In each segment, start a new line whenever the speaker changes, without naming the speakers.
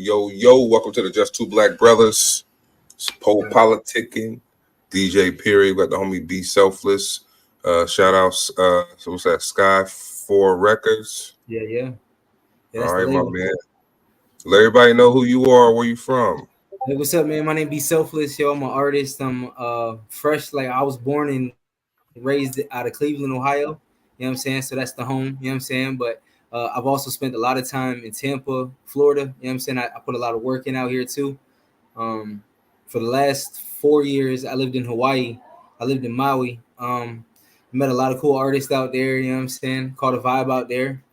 yo. Welcome to the Just Two Black Brothers. It's Pole Politicking. DJ Period. We got the homie Be Selfless. Shout outs. So what's that? Sky 4 Records.
Yeah.
All right, my man. Let everybody know who you are, where you from.
Hey, what's up, man? My name Be Selfless, yo. I'm an artist. I'm fresh. Like I was born and raised out of Cleveland, Ohio. You know what I'm saying? So that's the home. You know what I'm saying? But I've also spent a lot of time in Tampa, Florida. You know what I'm saying? I put a lot of work in out here too. For the last 4 years, I lived in Hawaii. I lived in Maui. Met a lot of cool artists out there. You know what I'm saying? Caught a vibe out there.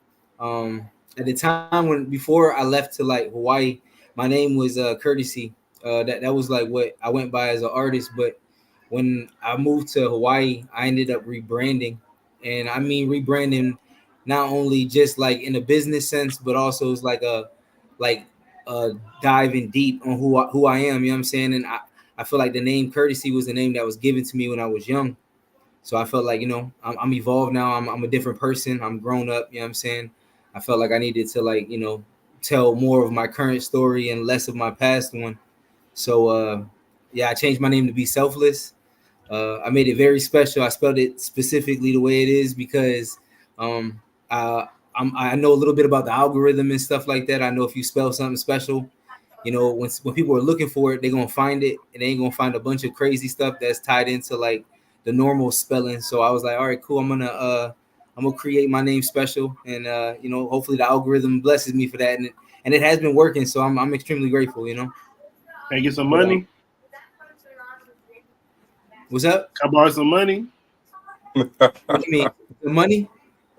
At the time before I left to like Hawaii, my name was Courtesy. That was like what I went by as an artist. But when I moved to Hawaii, I ended up rebranding, and I mean rebranding not only just like in a business sense, but also it's like diving deep on who I am. You know what I'm saying? And I feel like the name Courtesy was the name that was given to me when I was young. So I felt like, I'm evolved now. I'm a different person. I'm grown up. You know what I'm saying? I felt like I needed to tell more of my current story and less of my past one. So I changed my name to Be Selfless. I made it very special. I spelled it specifically the way it is because I know a little bit about the algorithm and stuff like that. I know if you spell something special, when people are looking for it, they're gonna find it, and they ain't gonna find a bunch of crazy stuff that's tied into like the normal spelling. So I was like, all right, cool. I'm gonna create my name special, and hopefully the algorithm blesses me for that, and it has been working. So I'm extremely grateful.
Can I get some money?
What's up?
Can I borrow some money?
What do you mean? The money?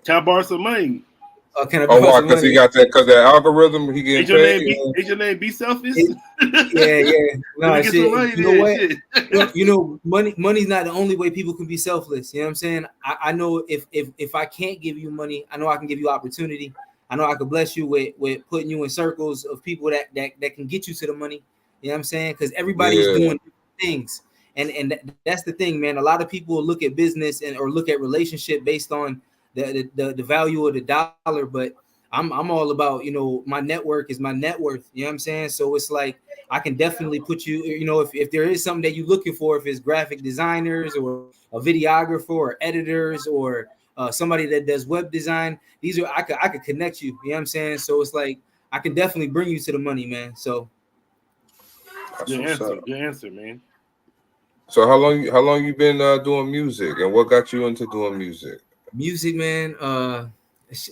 Can I borrow some money?
Can I borrow some money?
Because he got that, because that algorithm, he getting paid.
Is your name Be Selfish?
Yeah. No, shit. Money's not the only way people can be selfless. You know what I'm saying? I know if I can't give you money, I know I can give you opportunity. I know I could bless you with putting you in circles of people that can get you to the money. You know what I'm saying? Because everybody's doing things. And that's the thing, man. A lot of people look at business or look at relationship based on the value of the dollar, but I'm all about, my network is my net worth. You know what I'm saying? So it's like I can definitely put you, if there is something that you're looking for, if it's graphic designers or a videographer or editors or somebody that does web design, I could connect you. You know what I'm saying? So it's like I can definitely bring you to the money, man. So
good answer, man.
So how long you been doing music, and what got you into doing music?
Music, man.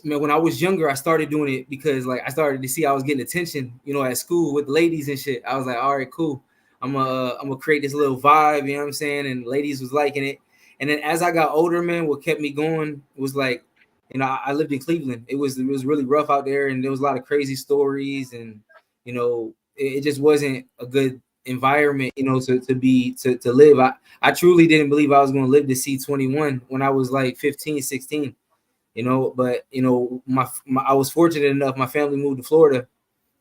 When I was younger, I started doing it because like I started to see I was getting attention, at school with ladies and shit. I was like, all right, cool. I'm gonna create this little vibe, you know what I'm saying? And ladies was liking it. And then as I got older, man, what kept me going was like, I lived in Cleveland. It was really rough out there, and there was a lot of crazy stories, and it just wasn't a good environment, to live. I truly didn't believe I was going to live to see 21 when I was like 15, 16, but I was fortunate enough. My family moved to Florida,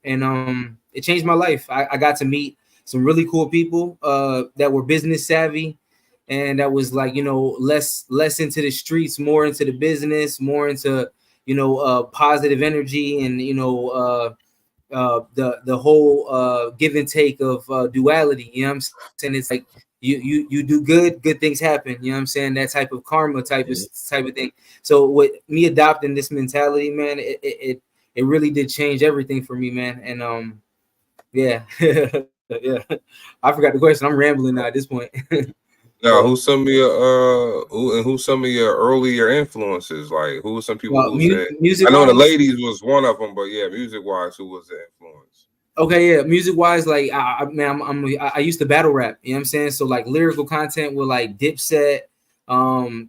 and it changed my life. I got to meet some really cool people that were business savvy, and that was like, less into the streets, more into the business, more into, positive energy, and, the whole give and take of duality. You know what I'm saying? It's like you do good things happen. You know what I'm saying? That type of karma type of thing. So with me adopting this mentality, man, it really did change everything for me, man. And yeah. I forgot the question. I'm rambling now at this point.
Now, who's some of your earlier influences? Like, who were some people who said? Music. I know the ladies was one of them, but yeah, music wise, who was the influence?
Okay, yeah, music wise, like I used to battle rap. You know what I'm saying? So like lyrical content with like Dipset,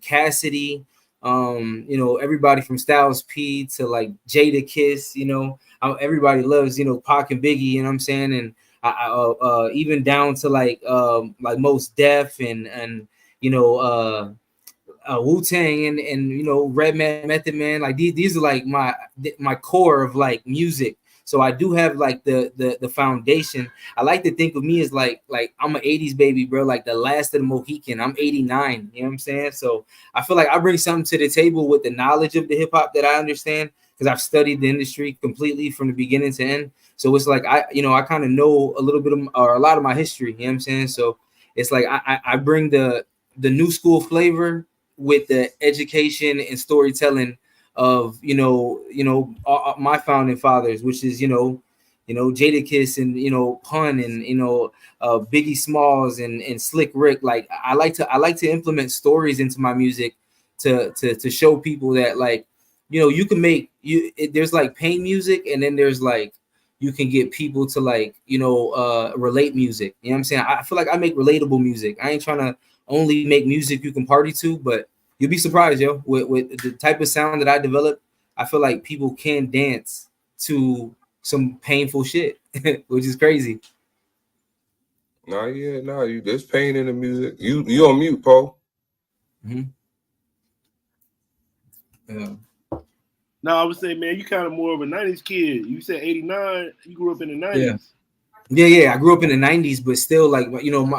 Cassidy, everybody from Styles P to like Jada Kiss. Everybody loves Pac and Biggie. You know what I'm saying? And I even down to like Most Def and Wu-Tang and Red Method Man. Like these are like my core of like music. So I do have like the foundation. I like to think of me as like I'm an 80s baby, bro, like the last of the Mohican. I'm 89, you know what I'm saying? So I feel like I bring something to the table with the knowledge of the hip hop that I understand, because I've studied the industry completely from the beginning to end. So it's like I kind of know a little bit of or a lot of my history. You know what I'm saying? So it's like I bring the new school flavor with the education and storytelling of my founding fathers, which is Jadakiss and Pun and Biggie Smalls and Slick Rick. Like I like to implement stories into my music to show people that, like, you can make there's like pain music, and then there's like you can get people to like relate music. You know what I'm saying? I feel like I make relatable music. I ain't trying to only make music you can party to, but you'll be surprised, yo, with the type of sound that I develop. I feel like people can dance to some painful shit, which is crazy.
There's pain in the music. You on mute, Paul.
Mm-hmm. Yeah.
No, I would say, man, you kind of more of a 90s kid. You said 89, you grew up in the 90s.
Yeah. I grew up in the 90s, but still, like,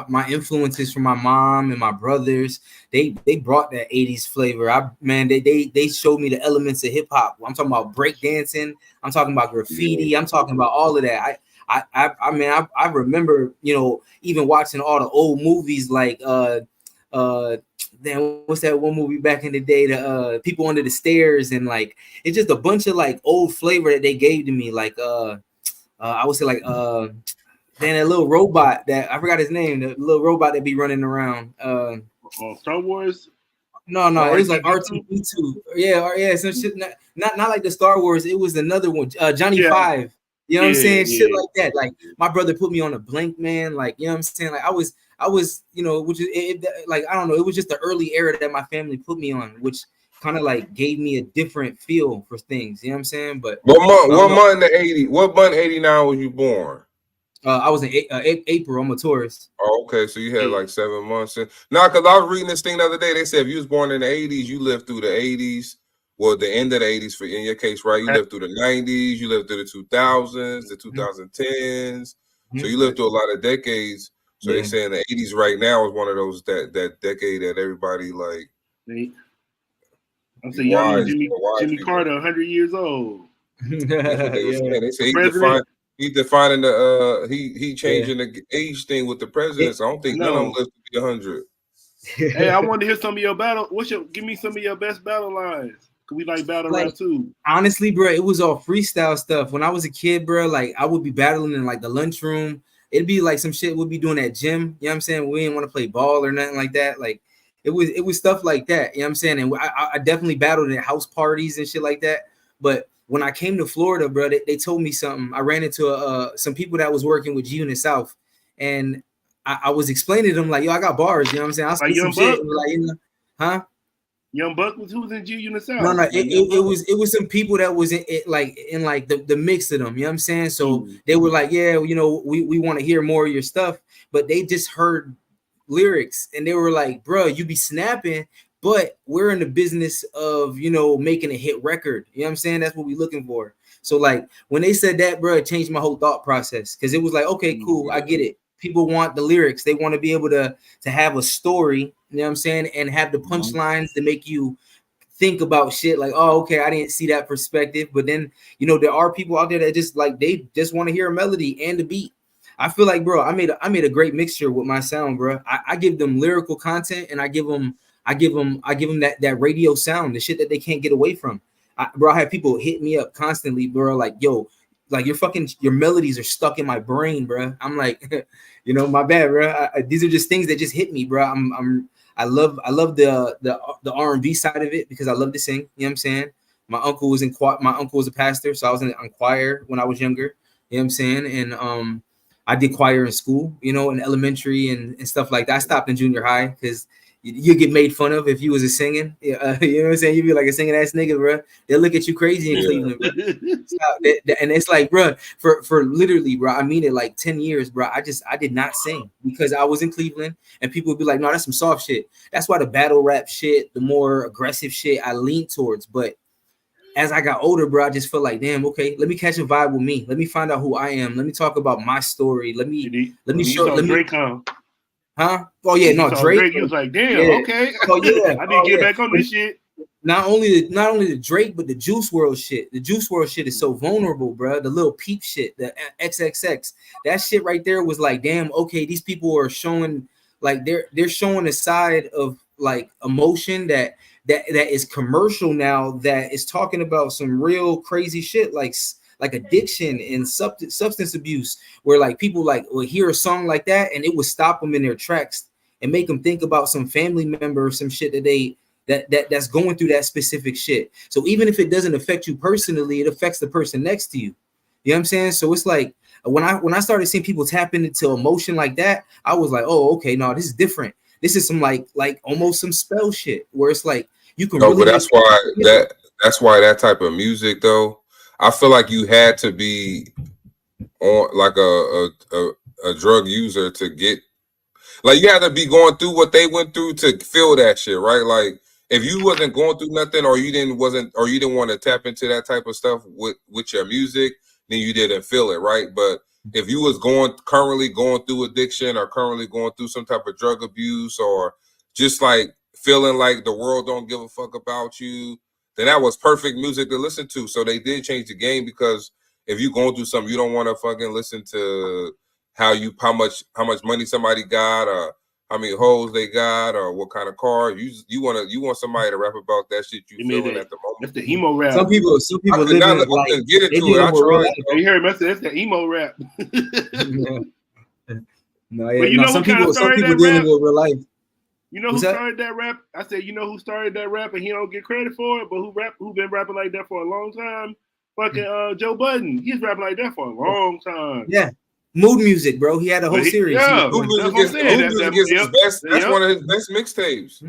my influences from my mom and my brothers, they brought that 80s flavor. They showed me the elements of hip hop. I'm talking about breakdancing. I'm talking about graffiti. Yeah. I'm talking about all of that. I remember, even watching all the old movies like damn, what's that one movie back in the day? The People Under the Stairs, and like it's just a bunch of like old flavor that they gave to me. Like I would say like that little robot that I forgot his name, the little robot that be running around.
Star Wars.
No, it was like R2D2. Yeah, some shit. Not like the Star Wars. It was another one. Johnny Five. You know what I'm saying? Yeah. Shit like that. Like my brother put me on a Blank Man. Like, you know what I'm saying? Like I was, which is like, I don't know. It was just the early era that my family put me on, which kind of like gave me a different feel for things. You know what I'm saying? But
what month in the 80s? What month 89 was you born?
I was in April. I'm a Taurus.
Oh, okay. So you had like 7 months. Now, because I was reading this thing the other day, they said if you was born in the 80s, you lived through the 80s. Well, the end of the 80s for in your case, right? You lived through the 90s, you lived through the 2000s, the 2010s. So you lived through a lot of decades. So they saying the 80s right now is one of those that decade that everybody like.
I'm saying young Jimmy Carter, 100 years old.
That's what they were saying. They say he changing the age thing with the presidents. I don't think none of them live to be 100.
Hey, I want to hear some of your battle. Give me some of your best battle lines. We like battle rap too.
Honestly, bro, it was all freestyle stuff. When I was a kid, bro, like I would be battling in like the lunchroom. It'd be like some shit we'd be doing at gym. You know what I'm saying? We didn't want to play ball or nothing like that. Like it was stuff like that. You know what I'm saying? And I definitely battled at house parties and shit like that. But when I came to Florida, bro, they told me something. I ran into some people that was working with G Unit South, and I was explaining to them like, yo, I got bars. You know what I'm saying? I'll say some shit. Like, huh?
Young Buck was who's in G Unit South.
No, it was some people that was in the mix of them. You know what I'm saying? So they were like, yeah, we want to hear more of your stuff, but they just heard lyrics and they were like, bro, you be snapping, but we're in the business of making a hit record. You know what I'm saying? That's what we're looking for. So like when they said that, bro, it changed my whole thought process, because it was like, okay, cool, I get it. People want the lyrics. They want to be able to have a story, you know what I'm saying, and have the punchlines to make you think about shit like, oh, okay, I didn't see that perspective. But then, there are people out there that just like, they just want to hear a melody and the beat. I feel like, bro, I made a great mixture with my sound, bro. I give them lyrical content, and I give them that radio sound, the shit that they can't get away from. I have people hit me up constantly, bro, like, yo, like your melodies are stuck in my brain, bro. I'm like, my bad, bro. These are just things that just hit me, bro. I love the R&B side of it, because I love to sing. You know what I'm saying? My uncle was a pastor, so I was on choir when I was younger. You know what I'm saying? And I did choir in school, in elementary and stuff like that. I stopped in junior high because you get made fun of if you was a singing. You know what I'm saying? You'd be like a singing ass nigga, bro. They'll look at you crazy in Cleveland, bro. And it's like, bro, for literally, bro, I mean it, like 10 years, bro. I did not sing because I was in Cleveland, and people would be like, no, that's some soft shit. That's why the battle rap shit, the more aggressive shit, I lean towards. But as I got older, bro, I just felt like, damn, okay, let me catch a vibe with me. Let me find out who I am. Let me talk about my story. Let me show.
Drake come.
Huh? Oh yeah, no, Drake.
He was like, damn, okay.
Oh yeah,
I didn't get back on this shit.
not only the Drake, but the Juice World shit. The Juice World shit is so vulnerable, bro. The little peep shit, the XXX, that shit right there was like, damn, okay, these people are showing like they're showing a side of like emotion that is commercial now, that is talking about some real crazy shit like addiction and substance abuse, where like people like will hear a song like that and it would stop them in their tracks and make them think about some family member or some shit that's going through that specific shit. So even if it doesn't affect you personally, it affects the person next to you. You know what I'm saying? So it's like when I started seeing people tap into emotion like that, I was like, oh, okay, no, this is different. This is some like almost some spell shit where it's like you can really.
But that's why that type of music though, I feel like you had to be on like a drug user to get, like you had to be going through what they went through to feel that shit, right? Like if you wasn't going through nothing, or you didn't want to tap into that type of stuff with your music, then you didn't feel it, right? But if you was currently going through addiction, or currently going through some type of drug abuse, or just like feeling like the world don't give a fuck about you, then that was perfect music to listen to. So they did change the game, because if you going through something, you don't want to fucking listen to how much money somebody got, or how many hoes they got, or what kind of car. You want somebody to rap about that shit you feeling at the moment.
That's the emo rap.
Some people live in like
get into it. I tried.
You heard me? That's the emo rap.
No, yeah. Some people dealing with real life.
You know who started that rap? I said, you know who started that rap, and he don't get credit for it, but who been rapping like that for a long time? Fucking Joe Budden. He's rapping like that for a long time.
Yeah. Mood music, bro. He had a whole series.
Yeah, Mood music is his best. That's one of his best mixtapes.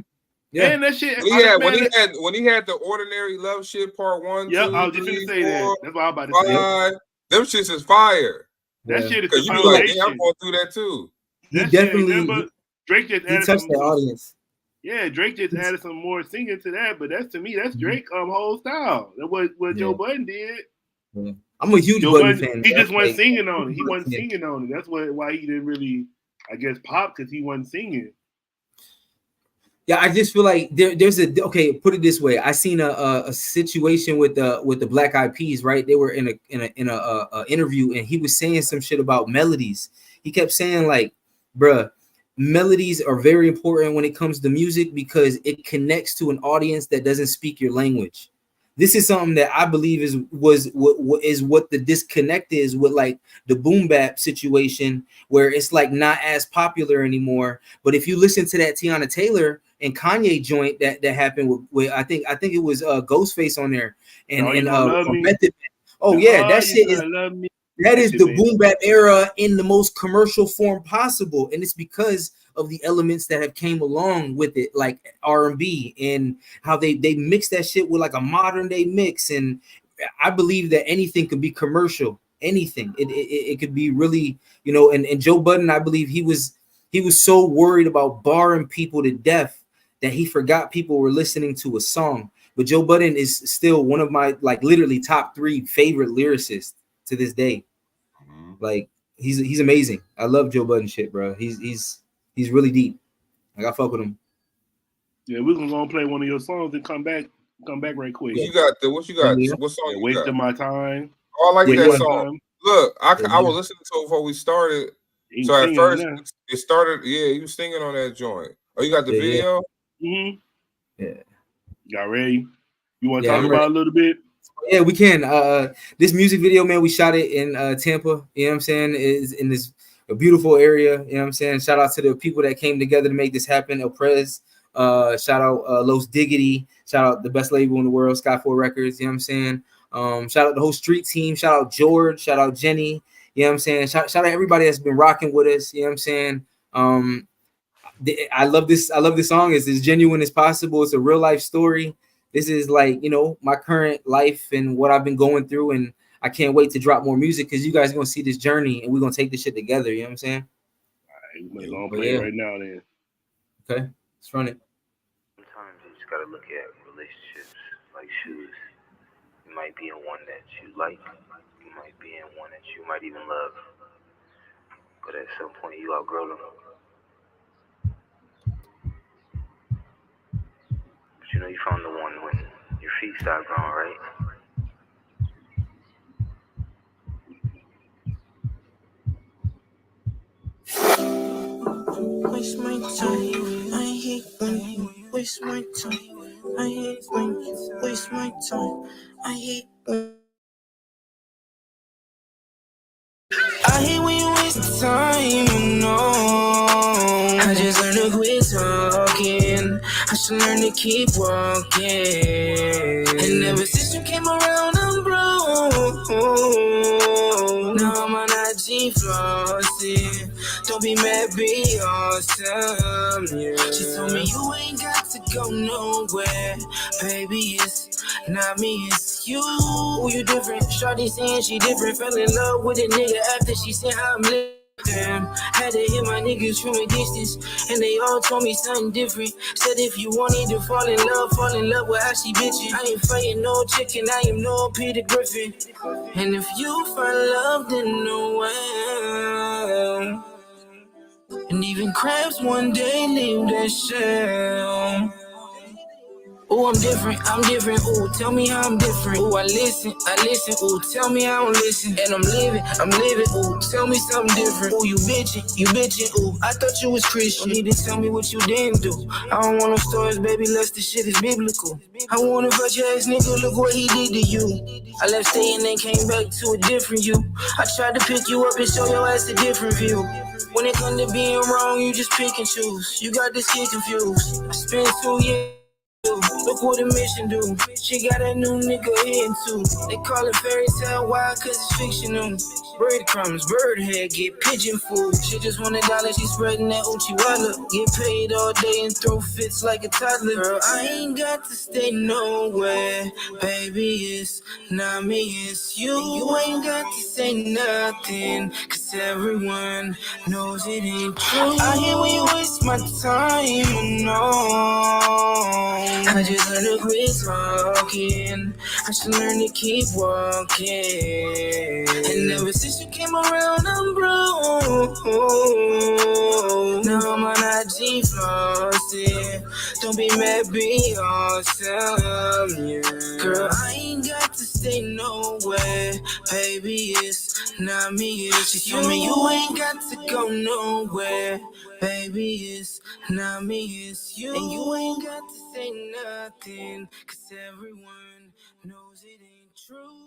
Yeah, and that shit.
When he had the Ordinary Love shit part 1,
yeah, 2,
I was
3,
just gonna
say
4,
that. That's what I was about to
5. Say. Them shits is fire.
That shit is
the foundation. Like, yeah, I'm going through that too.
He definitely.
Drake just added
touched the audience.
Yeah, Drake just added some more singing to that, but that's Drake whole style. That what Joe Budden did.
Yeah. I'm a huge Budden fan.
He just wasn't singing on it. He wasn't singing on it. That's why he didn't really, I guess, pop, because he wasn't singing.
Yeah, I just feel like there's put it this way. I seen a situation with the Black Eyed Peas, right? They were in a interview, and he was saying some shit about melodies. He kept saying like, bruh, melodies are very important when it comes to music, because it connects to an audience that doesn't speak your language. This is something that I believe is what the disconnect is with like the boom bap situation, where it's like not as popular anymore. But if you listen to that Tiana Taylor and Kanye joint that happened with I think it was Ghostface on there and Method. Oh yeah, that shit is that is the boom bap era in the most commercial form possible, and it's because of the elements that have came along with it, like R&B, and how they mix that shit with like a modern day mix. And I believe that anything could be commercial. Anything, it could be really, And Joe Budden, I believe he was so worried about barring people to death that he forgot people were listening to a song. But Joe Budden is still one of my like literally top 3 favorite lyricists to this day. Like he's amazing. I love Joe Budden shit, bro. He's really deep. Like I fuck with him.
Yeah, we're gonna go play one of your songs and come back right quick.
What you got? What song?
Wasting My Time.
Oh, I like that song. Look, I was listening to it before we started. So at first it started. Yeah, you was singing on that joint. Oh, you got the video?
Mm-hmm. Yeah. Y'all ready? You want to talk about it a little bit?
Yeah, we can. This music video, man, we shot it in Tampa. You know what I'm saying? Is in this a beautiful area. You know what I'm saying? Shout out to the people that came together to make this happen. El Prez. Shout out Los Diggity. Shout out the best label in the world, Sky 4 Records. You know what I'm saying? Shout out the whole street team. Shout out George. Shout out Jenny. You know what I'm saying? Shout out everybody that's been rocking with us. You know what I'm saying? I love this. I love this song. It's as genuine as possible. It's a real life story. This is like, my current life and what I've been going through. And I can't wait to drop more music, because you guys are going to see this journey and we're going to take this shit together. You know what I'm saying?
All right, we're going to play it right now then.
Okay, let's run it.
Sometimes you just got to look at relationships like shoes. You might be in one that you like. You might be in one that you might even love. But at some point you outgrow them. But you found the one when feet stop growing, right?
Waste my time. I hate when you waste my time. I hate when you waste my time. I hate when you waste time. No, I just learned to quit talking. I should learn to keep walking. And ever since you came around, I'm broke. Now I'm on IG flossing. Don't be mad, be awesome. Yeah. She told me you ain't got to go nowhere, baby. It's not me, it's you. You different. Shawty saying she different. Fell in love with a nigga after she said how I'm living. Damn, had to hit my niggas from a distance, and they all told me something different. Said if you wanted to fall in love with how she bitchin'. I ain't fighting no chicken, I am no Peter Griffin. And if you find love, then no well. And even crabs one day leave their shell. Ooh, I'm different, ooh, tell me how I'm different. Ooh, I listen, ooh, tell me I don't listen. And I'm living, ooh, tell me something different. Ooh, you bitchin', ooh, I thought you was Christian. You need to tell me what you didn't do. I don't want no stories, baby, less the shit is biblical. I want to fuck your ass nigga, look what he did to you. I left staying and came back to a different you. I tried to pick you up and show your ass a different view. When it comes to being wrong, you just pick and choose. You got this kid confused. I spent 2 years. Look what a mission do. She got a new nigga into. They call it fairy tale, why? Cause it's fictional. Breadcrumbs, bird head, get pigeon food. She just want $1, she spreading that Uchiwala. Get paid all day and throw fits like a toddler. Girl, I ain't got to stay nowhere. Baby, it's not me, it's you. You ain't got to say nothing, cause everyone knows it ain't true. I hate when you waste my time, no. I just learned to quit talking. I should learn to keep walking. And ever since you came around, I'm broke. Now I'm on IG flossing. Don't be mad, be awesome. Yeah. Girl, I ain't got to stay nowhere. Baby, it's not me, it's you. She told me you ain't got to go nowhere. Baby, it's not me, it's you. And you ain't got to say nothing, cause everyone knows it ain't true.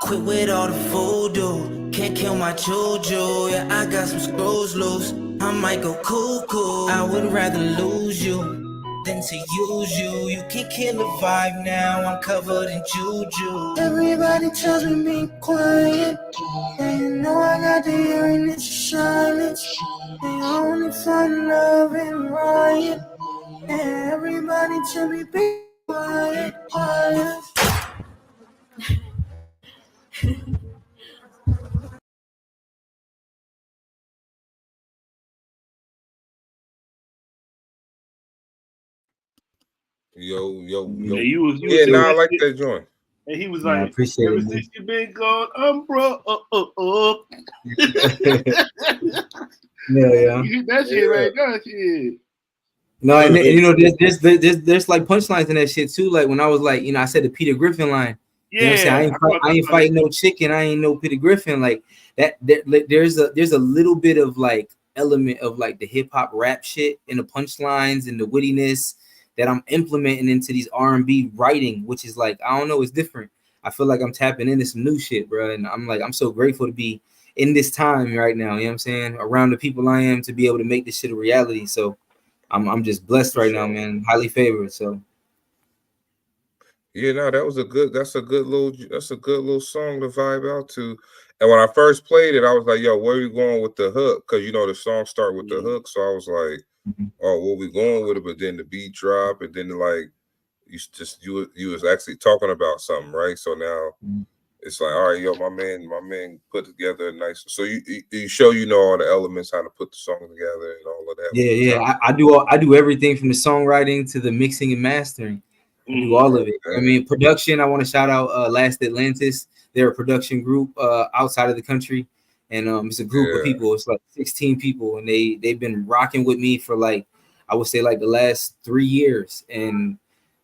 Quit with all the voodoo, can't kill my juju. Yeah, I got some screws loose, I might go cuckoo. I would rather lose you than to use you. You can kill a vibe now, I'm covered in juju. Everybody tells me be quiet, and you know I got the hearing, it's silence. They only find love in riot, and everybody tell me be quiet, quiet.
Yo.
Yeah, you was
Yeah,
saying
nah, I like
shit.
that joint.
And he was
Yeah, I
like,
appreciate
ever
it, man.
since you been gone, I'm broke.
Yeah.
You hit that shit right now, shit.
No, and you know, there's like punchlines in that shit too. Like when I was like, you know, I said the Peter Griffin line. You know what I'm saying? I ain't fighting no chicken. I ain't no Peter Griffin. Like that. There's a little bit of like element of like the hip hop rap shit in the punchlines and the wittiness that I'm implementing into these R&B writing, which is like, I don't know, it's different. I feel like I'm tapping into some new shit, bro. And I'm so grateful to be in this time right now. You know what I'm saying? Around the people I am to be able to make this shit a reality. So I'm just blessed right now, man. Highly favored. So
yeah, no, that's a good little song to vibe out to. And when I first played it, I was like, yo, where are you going with the hook? Because you know the song start with the hook. So I was like, oh, where we going with it? But then the beat drop, and then like you was actually talking about something, right? So now it's like, all right, yo, my man put together a nice. So you show all the elements, how to put the song together and all of that.
Yeah. I do everything from the songwriting to the mixing and mastering. I do all of it. I mean, production. I want to shout out Last Atlantis. They're a production group outside of the country, and it's a group of people. It's like 16 people, and they've been rocking with me for like, I would say, like the last 3 years. And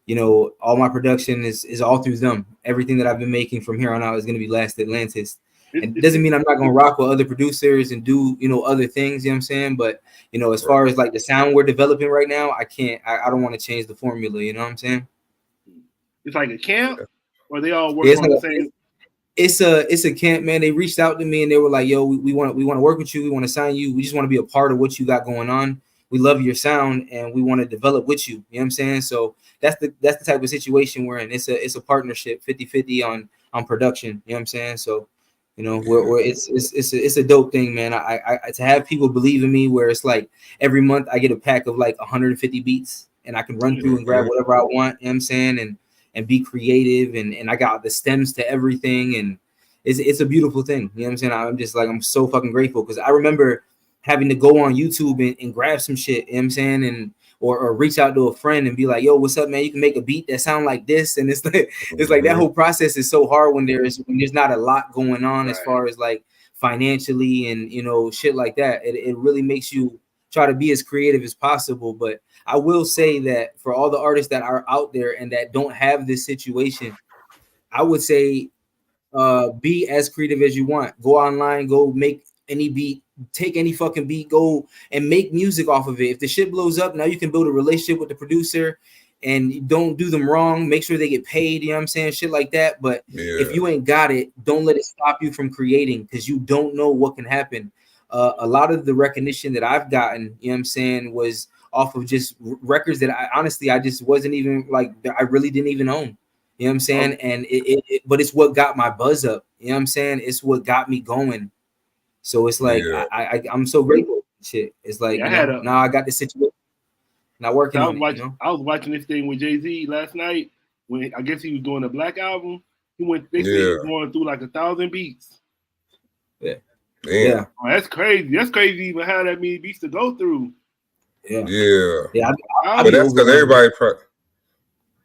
you know, all my production is all through them. Everything that I've been making from here on out is going to be Last Atlantis. And it doesn't mean I'm not going to rock with other producers and do, you know, other things, you know what I'm saying? But, you know, as far as like the sound we're developing right now, I don't want to change the formula, you know what I'm saying?
It's like a camp, or they all work on the same.
It's a camp, man. They reached out to me and they were like, yo, we want to work with you. We want to sign you. We just want to be a part of what you got going on. We love your sound and we want to develop with you. You know what I'm saying? So that's the type of situation we're in. It's a partnership, 50-50 on production. You know what I'm saying? So, you know, it's a dope thing, man. I to have people believe in me where it's like every month I get a pack of like 150 beats and I can run through and grab whatever I want, you know what I'm saying? And be creative and I got the stems to everything and it's a beautiful thing. You know what I'm saying? I'm just like, I'm so fucking grateful because I remember having to go on YouTube and grab some shit, you know what I'm saying? And or reach out to a friend and be like, yo, what's up, man? You can make a beat that sound like this. And it's like that whole process is so hard when there's not a lot going on as far as like financially and, you know, shit like that. It really makes you try to be as creative as possible. But I will say that for all the artists that are out there and that don't have this situation, I would say be as creative as you want. Go online, go make any beat, take any fucking beat, go and make music off of it. If the shit blows up, now you can build a relationship with the producer and don't do them wrong. Make sure they get paid, you know what I'm saying? Shit like that. But if you ain't got it, don't let it stop you from creating because you don't know what can happen. A lot of the recognition that I've gotten, you know what I'm saying, was off of just records that I just wasn't even like, I really didn't even own. You know what I'm saying? And but it's what got my buzz up. You know what I'm saying? It's what got me going. So it's like I'm so grateful. Shit, it's like now I got this situation. Not working on it.
I was watching this thing with Jay-Z last night when I guess he was doing a Black album. He went. They said he was going through like 1,000 beats.
Yeah.
Yeah. Oh, that's crazy. That's crazy. Even how that many beats to go through.
Yeah.
But that's because everybody.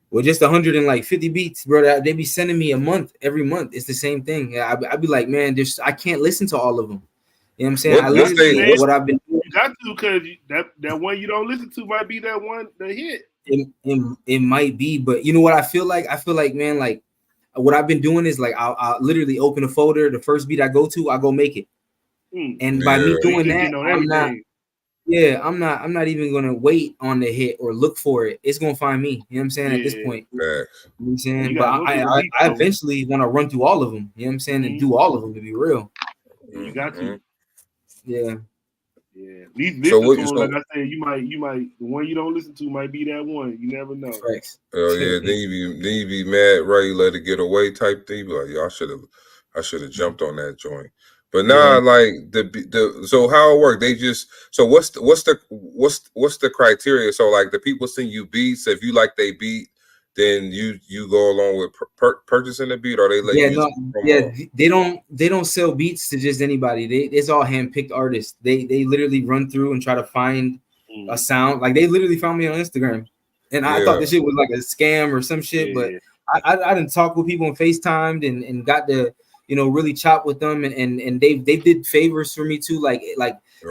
Well, just 150 beats, bro. They be sending me a month every month. It's the same thing. I'd be like, man, I can't listen to all of them. You know what I'm saying? I listen to what I've been doing.
You got to because that one you don't listen to might be that one the hit.
It might be, but you know what I feel like? I feel like, man, like what I've been doing is like I'll literally open a folder. The first beat I go to, I'll go make it. And by me doing that, I'm not even gonna wait on the hit or look for it. It's gonna find me. You know what I'm saying? At this point, you know what I'm saying. But I eventually want to run through all of them. You know what I'm saying, and do all of them to be real.
You got to.
Yeah.
These listeners, like I said, you might the one you don't listen to might be that one. You never know.
Then you be mad, right? You let it get away type thing. Be like, yo, I should have jumped on that joint. But now, like so how it work? They just what's the criteria? So like the people send you beats. If you like they beat, then you go along with purchasing the beat, or they let you.
They don't sell beats to just anybody. It's all handpicked artists. They literally run through and try to find a sound. Like they literally found me on Instagram, and I thought this shit was like a scam or some shit. But I didn't talk with people and FaceTimed and got to, you know, really chop with them and they did favors for me too, like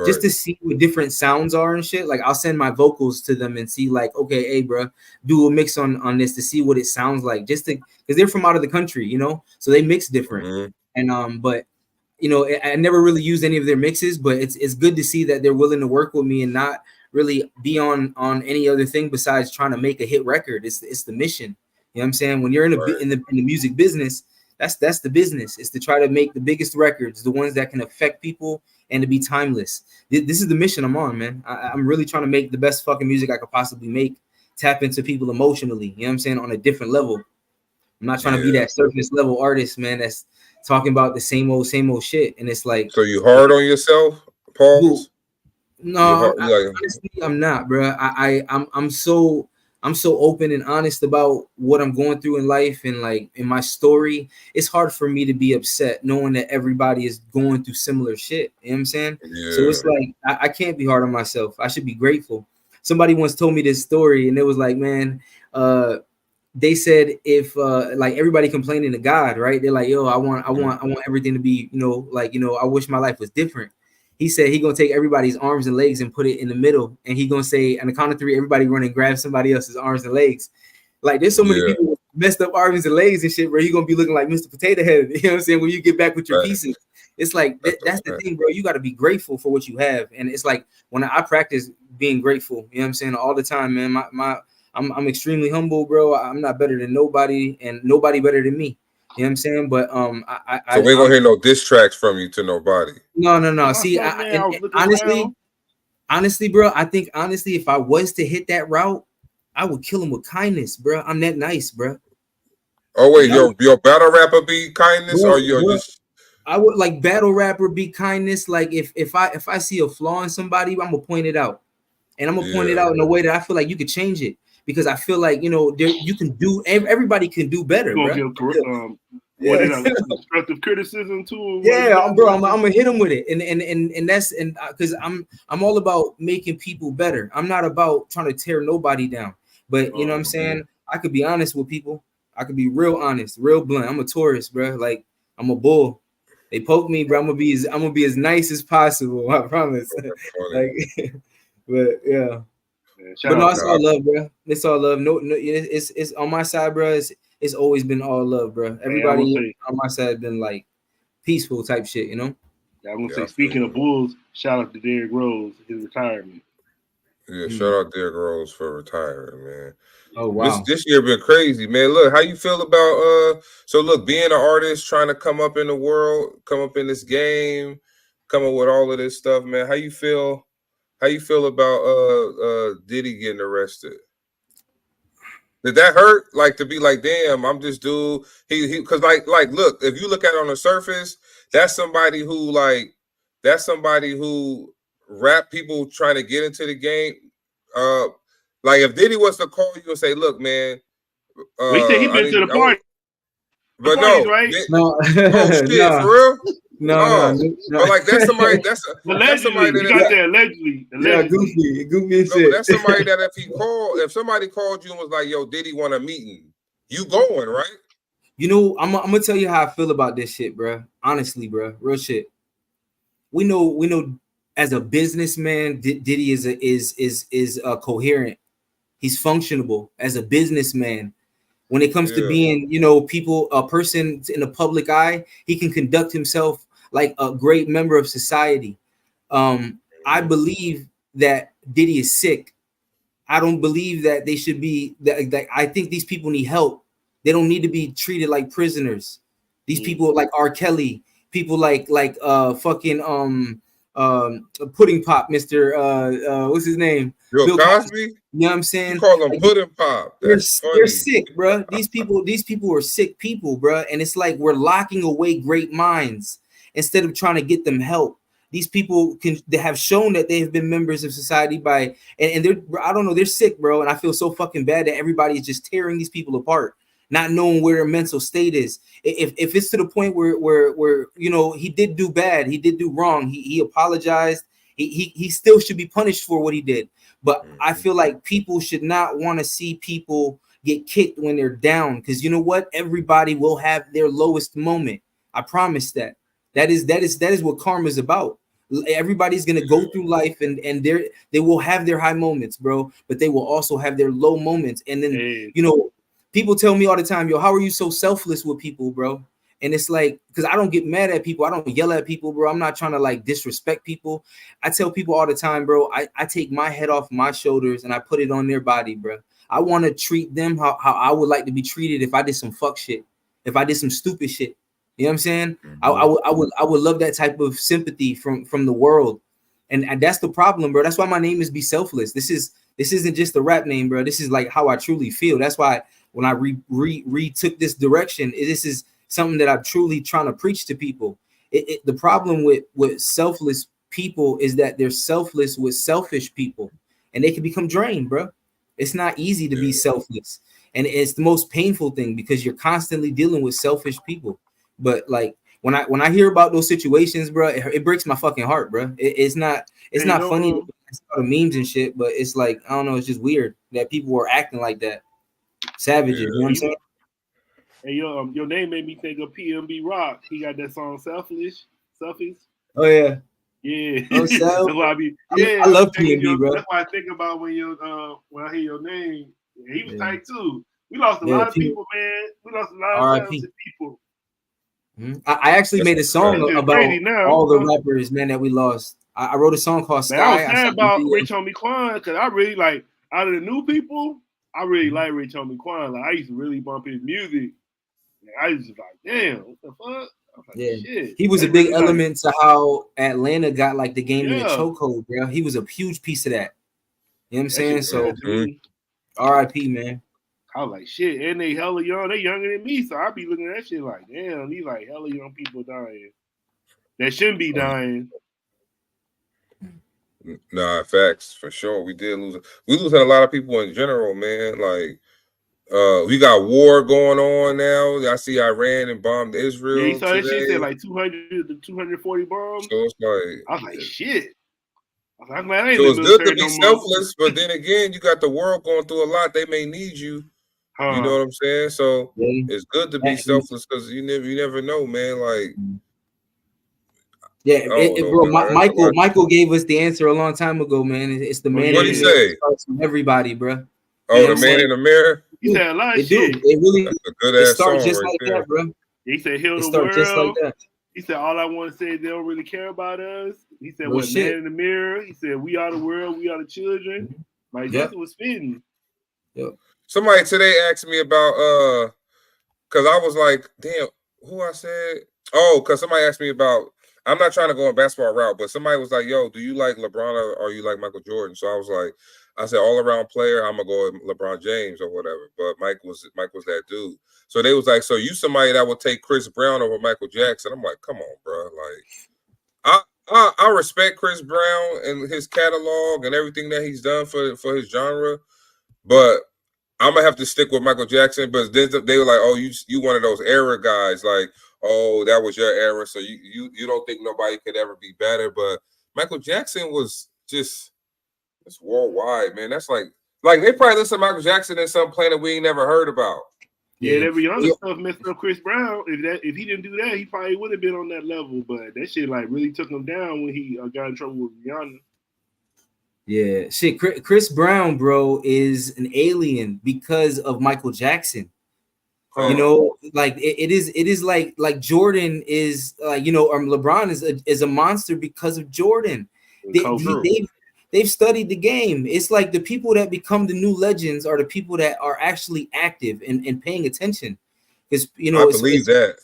just to see what different sounds are and shit. Like I'll send my vocals to them and see like, okay, hey bro, do a mix on this to see what it sounds like, just to because they're from out of the country, you know, so they mix different. And but you know, I never really used any of their mixes, but it's good to see that they're willing to work with me and not really be on any other thing besides trying to make a hit record. It's the mission. You know what I'm saying? When you're in the music business, that's the business. It's to try to make the biggest records, the ones that can affect people and to be timeless. This is the mission I'm on, man. I'm really trying to make the best fucking music I could possibly make, tap into people emotionally, you know what I'm saying, on a different level. I'm not trying to be that surface level artist, man, that's talking about the same old shit. And it's like,
so you hard on yourself, Paul?
No, honestly, I'm not, bro. I'm so open and honest about what I'm going through in life and like in my story. It's hard for me to be upset knowing that everybody is going through similar shit. You know what I'm saying? So it's like I can't be hard on myself. I should be grateful. Somebody once told me this story and it was like, man, they said if like everybody complaining to God, right? They're like, yo, I want everything to be, like, I wish my life was different. He said he gonna take everybody's arms and legs and put it in the middle, and he gonna say, on the count of 3, everybody run and grab somebody else's arms and legs. Like, there's so many people with messed up arms and legs and shit, bro. You're gonna be looking like Mr. Potato Head. You know what I'm saying? When you get back with your pieces, it's like that's the thing, bro. You got to be grateful for what you have, and it's like when I practice being grateful. You know what I'm saying? All the time, man. I'm extremely humble, bro. I'm not better than nobody, and nobody better than me. You know what I'm saying? But
so we ain't gonna hear no diss tracks from you to nobody.
No. See, honestly, bro, I think if I was to hit that route, I would kill him with kindness, bro. I'm that nice, bro.
Oh wait, your battle rapper be kindness, bro, or you're just?
I would like battle rapper be kindness. Like if I see a flaw in somebody, I'm gonna point it out, and I'm gonna point it out in a way that I feel like you could change it, because I feel like you can do, everybody can do better, bro.
What is that, constructive criticism too?
Yeah, bro, I'm gonna hit them with it, and that's because I'm all about making people better. I'm not about trying to tear nobody down, but you know what I'm saying. I could be honest with people. I could be real honest, real blunt. I'm a Taurus, bro. Like, I'm a bull. They poke me, bro. I'm gonna be as nice as possible. I promise. Like, but yeah. But no, it's all love, bro. It's all love. No, it's on my side, bro. It's always been all love, bro. Everybody on my side has been like peaceful type shit,
Yeah, I'm gonna say, speaking of Bulls, shout out to Derrick Rose, his retirement.
Yeah, shout out Derrick Rose for retiring, man.
Oh wow,
this year been crazy, man. Look, how you feel about so look, being an artist, trying to come up in the world, come up in this game, come up with all of this stuff, man. How you feel about Diddy getting arrested? Did that hurt? Like, to be like, damn, I'm this dude. He because like look, if you look at it on the surface, that's somebody who rap people trying to get into the game. Like, if Diddy was to call you and say, look, man,
we said he been to the party.
But no,
right?
No, shit, no. For real?
No.
But like, that's somebody. That's somebody that
got that allegedly.
Yeah, goofy shit.
That's somebody that if somebody called you and was like, "Yo, Diddy want a meeting," you going, right?
I'm gonna tell you how I feel about this shit, bro. Honestly, bro, real shit. We know, as a businessman, Diddy is coherent. He's functionable as a businessman. When it comes to being, a person in the public eye, he can conduct himself like a great member of society. I believe that Diddy is sick. I don't believe that they should be that. I think these people need help. They don't need to be treated like prisoners. These people like R. Kelly, people like fucking Pudding Pop, Mr. What's his name?
Bill Cosby.
You know what I'm saying?
You call them Pudding Pop.
They're sick, bro. These people are sick people, bro. And it's like we're locking away great minds instead of trying to get them help. These people they have shown that they have been members of society and they're, I don't know, they're sick, bro. And I feel so fucking bad that everybody is just tearing these people apart, not knowing where their mental state is. If it's to the point where he did do bad, he did do wrong, he apologized, he still should be punished for what he did. But I feel like people should not want to see people get kicked when they're down, because you know what? Everybody will have their lowest moment. I promise that. That is what karma is about. Everybody's gonna go through life and they will have their high moments, bro. But they will also have their low moments. And then people tell me all the time, yo, how are you so selfless with people, bro? And it's like, because I don't get mad at people. I don't yell at people, bro. I'm not trying to like disrespect people. I tell people all the time, bro, I take my head off my shoulders and I put it on their body, bro. I want to treat them how I would like to be treated if I did some fuck shit, if I did some stupid shit. You know what I'm saying? I would love that type of sympathy from the world. And that's the problem, bro. That's why my name is Be Selfless. This isn't just a rap name, bro. This is like how I truly feel. That's why when I retook this direction, this is something that I'm truly trying to preach to people. The problem with selfless people is that they're selfless with selfish people, and they can become drained, bro. It's not easy to be selfless, and it's the most painful thing because you're constantly dealing with selfish people. But like when I hear about those situations, bro, it breaks my fucking heart, bro. It's not funny to the memes and shit, but it's like, I don't know, it's just weird that people are acting like that. savages. You know what I'm saying?
Hey, your name made me think of PNB Rock. He got that song "Selfish."
Oh yeah.
Yeah.
Oh, so
That's why
I love PNB, bro.
That's why I think about when I hear your name. Yeah, he was
Yeah.
tight too. We lost a lot of people, man. We lost a lot of talented people.
I actually made a song about all the rappers, man, that we lost. I wrote a song called Sky.
Man, I was sad about Rich Homie Quan because I really like, out of the new people, I really like Rich Homie Quan. Like, I used to really bump his music. I was just like, damn, what the fuck? I was like, shit.
He was a big element to how Atlanta got like the game in the chokehold, bro. He was a huge piece of that. You know what I'm saying? So R.I.P. man.
I was like, shit, and they hella young. They younger than me, so I be looking at that shit like, damn, these like hella young people dying that shouldn't be dying.
Nah, facts for sure. We losing a lot of people in general, man. Like, we got war going on now. I see Iran and bombed Israel.
Yeah, you saw that shit said like 200 to 240 bombs.
So it's like,
I was like, shit. I'm glad I ain't
so it's good to be selfless, but then again, you got the world going through a lot. They may need you. You know what I'm saying? So it's good to be selfless because you never know, man. Like,
bro. Michael gave us the answer a long time ago, man. It's the man.
What he say?
Starts from everybody, bro.
Oh, the man in the mirror.
He said a lot of shit.
It really.
That's a good ass song
just
right
like
there.
that, bro.
He said, "Heal the world." Just like that. He said, "All I want to say is they don't really care about us." He said, "What man in the mirror?" He said, "We are the world. We are the children." Like that's what was fitting.
Somebody today asked me about because I was like, damn, who I said? Oh, because somebody asked me about. I'm not trying to go on basketball route, but somebody was like, yo, do you like LeBron or you like Michael Jordan? So I said all around player, I'm gonna go with LeBron James or whatever. But Mike was that dude. So they was like, so you somebody that would take Chris Brown over Michael Jackson? I'm like, come on, bro. Like, I respect Chris Brown and his catalog and everything that he's done for his genre, but I'm gonna have to stick with Michael Jackson. But then they were like, "Oh, you one of those era guys? Like, oh, that was your era, so you don't think nobody could ever be better?" But Michael Jackson was it's worldwide, man. That's like they probably listen to Michael Jackson in some planet we ain't never heard about.
Yeah, that Rihanna stuff messed up Chris Brown. If he didn't do that, he probably would have been on that level. But that shit like really took him down when he got in trouble with Rihanna.
Yeah, shit. Chris Brown, bro, is an alien because of Michael Jackson. You know, like it is like Jordan is LeBron is a monster because of Jordan. They've studied the game. It's like the people that become the new legends are the people that are actually active and paying attention. Because I believe
that.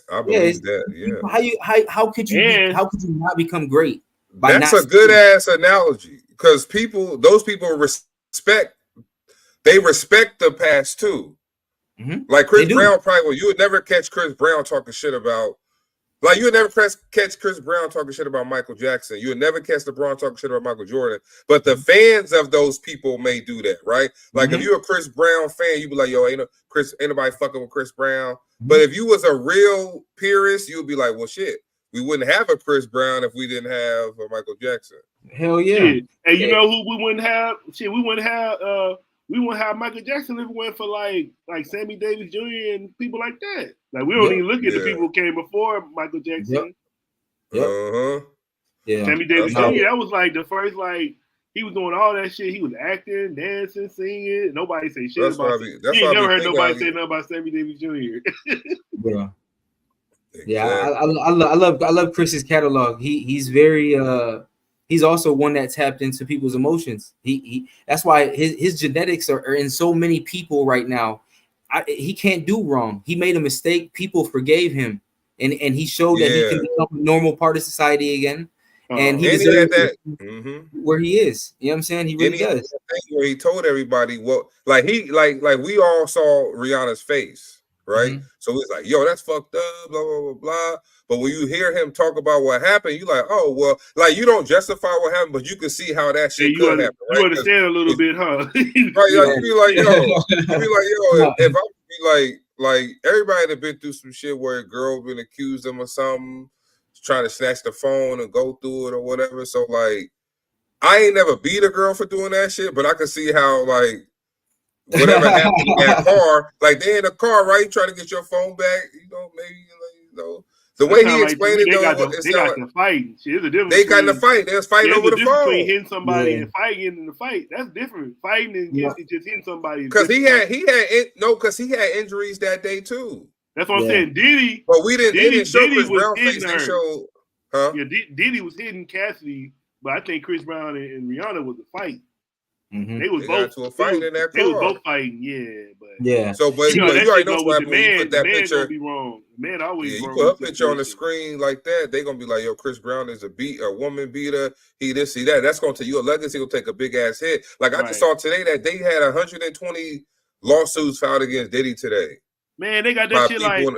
Yeah.
How could you not become great?
That's a good ass analogy because those people respect the past too. Mm-hmm. Like Chris Brown you would never catch Chris Brown talking shit about. Like you would never catch Chris Brown talking shit about Michael Jackson. You would never catch LeBron talking shit about Michael Jordan. But the fans of those people may do that, right? Like if you're a Chris Brown fan, you'd be like, "Yo, ain't nobody fucking with Chris Brown." But if you was a real purist, you'd be like, "Well, shit, we wouldn't have a Chris Brown if we didn't have a Michael Jackson."
Hell yeah!
Shit. And you know who we wouldn't have? Shit, we wouldn't have Michael Jackson if it went for like Sammy Davis Jr. and people like that. Like we don't even look at the people who came before Michael Jackson.
Yeah.
Sammy Davis Jr. That was like the first he was doing all that shit. He was acting, dancing, singing. Nobody say shit about it. You ain't never heard nobody say nothing about Sammy Davis Jr.
Yeah. Yeah, I love Chris's catalog. He's very he's also one that tapped into people's emotions. He that's why his genetics are in so many people right now. He can't do wrong. He made a mistake. People forgave him, and he showed that he can become a normal part of society again. And he deserves that where he is. You know what I'm saying? He really does.
Where he told everybody what, like we all saw Rihanna's face, right? So it's like, yo, that's fucked up, blah blah blah blah. But when you hear him talk about what happened, you like, oh well, like you don't justify what happened, but you can see how that shit could happen. Right?
You understand a little bit, huh?
Right? You be like, yo, if I be like everybody that been through some shit where a girl been accused them of something, trying to snatch the phone and go through it or whatever. So like, I ain't never beat a girl for doing that shit, but I can see how like whatever happened in that car, like they in a car, right? You trying to get your phone back, maybe the way he explained it though,
they got to fight. There's a difference.
They got in a fight. They was fighting over the phone.
Between hitting somebody and fighting in the fight. That's different. Fighting and just hitting somebody.
Because he had injuries that day too.
That's what I'm saying. Diddy,
but they didn't show Chris Brown face. They showed,
Yeah, Diddy was hitting Cassidy, but I think Chris Brown and Rihanna was a fight.
Mm-hmm.
They was both
fighting in that car.
They was both fighting, but
So, but you already know what happened.
You
put that picture.
Gonna be wrong. The man always
you
wrong.
put a picture on the screen like that, they gonna be like, "Yo, Chris Brown is a woman beater. He this, he that." That's gonna tell you a legacy. Will take a big ass hit. Like I just saw today that they had 120 lawsuits filed against Diddy today.
Man, they got that shit like.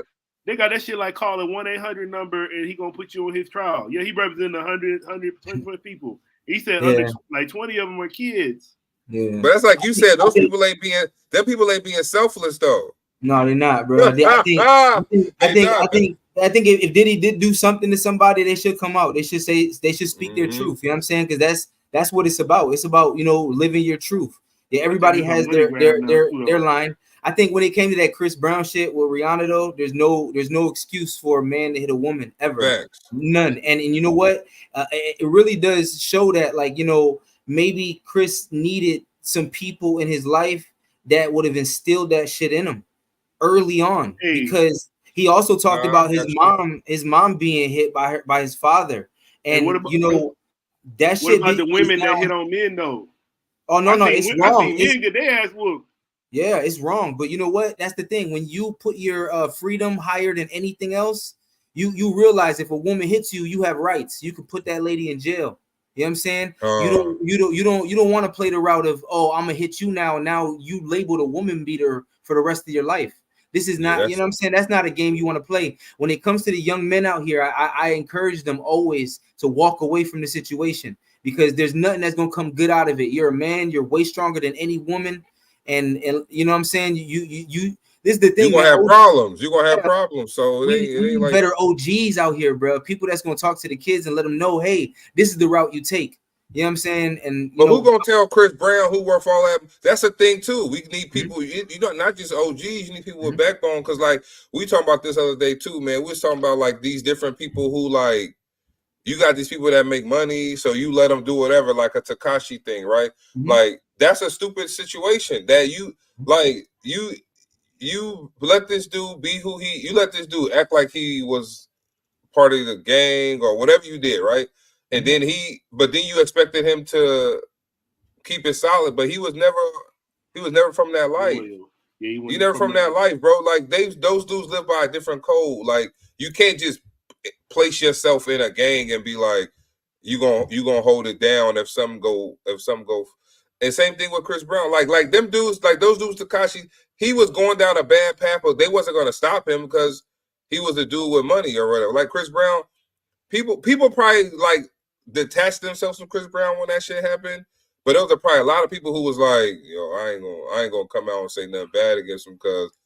They got that shit like call a 1-800 number and he gonna put you on his trial. Yeah, he represented 120 people. He said like 20 of them were kids.
Yeah,
but that's like you said. Those people ain't being selfless though.
No, they're not, bro. I think if Diddy did do something to somebody, they should come out. They should speak their truth. You know what I'm saying? Because that's what it's about. It's about living your truth. Yeah, everybody has their line. I think when it came to that Chris Brown shit with Rihanna though, there's no excuse for a man to hit a woman ever.
Facts.
None. And you know what? It really does show that maybe Chris needed some people in his life that would have instilled that shit in him early on, because he also talked about his mom being hit by his father, and that shit.
What about the women that hit on men though?
Oh no, it's wrong.
Men get their ass whooped.
Yeah, it's wrong. But you know what? That's the thing. When you put your freedom higher than anything else, you realize if a woman hits you, you have rights. You can put that lady in jail. You know what I'm saying? You don't want to play the route of, oh, I'm gonna hit you now, and now you labeled a woman beater for the rest of your life. This is not, you know what I'm saying? That's not a game you want to play. When it comes to the young men out here, I encourage them always to walk away from the situation, because there's nothing that's gonna come good out of it. You're a man, you're way stronger than any woman, and you know what I'm saying? You this is the thing.
You're gonna have problems. You're gonna have problems. So it ain't like
better OGs out here, bro. People that's gonna talk to the kids and let them know, hey, this is the route you take. You know what I'm saying? And
who gonna tell Chris Brown who worth all that? That's the thing too. We need people. You not just OGs. You need people with backbone. Because like we talking about this other day too, man. We was talking about like these different people who like. You got these people that make money, so you let them do whatever, like a Tekashi thing, right? Like that's a stupid situation that you let this dude be who you let this dude act like he was part of the gang or whatever you did, right? And then you expected him to keep it solid, but he was never from that life. He never from that life, bro. Like those dudes live by a different code. Like you can't just place yourself in a gang and be like you gonna hold it down if something go. And same thing with Chris Brown. Like them dudes, like those dudes, Tekashi, he was going down a bad path, but they wasn't gonna stop him because he was a dude with money or whatever. Like Chris Brown, people probably like detached themselves from Chris Brown when that shit happened. But there was probably a lot of people who was like, yo, I ain't gonna come out and say nothing bad against him because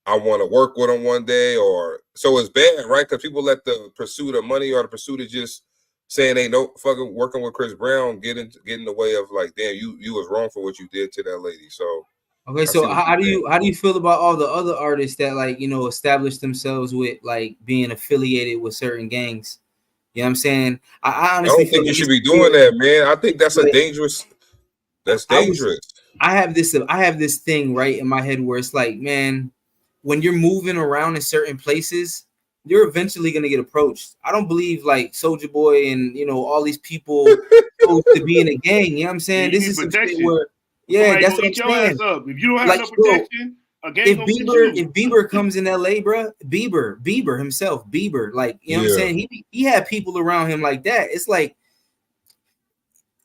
I want to work with him one day, or so it's bad, right? Because people let the pursuit of money or the pursuit of just saying ain't no fucking working with Chris Brown get in the way of like, damn, you was wrong for what you did to that lady. So
okay, so how do you feel about all the other artists that like established themselves with like being affiliated with certain gangs? You know what I'm saying? I honestly
don't think you should be doing that, man. I think that's dangerous. That's dangerous.
I have this thing right in my head where it's like, man, when you're moving around in certain places, you're eventually gonna get approached. I don't believe like Soulja Boy and all these people supposed to be in a gang. You know what I'm saying? This is something where, that's what I'm saying.
If you don't have no protection, a gang
if Bieber comes in LA, bro, Bieber himself, like you know what I'm saying? He had people around him like that. It's like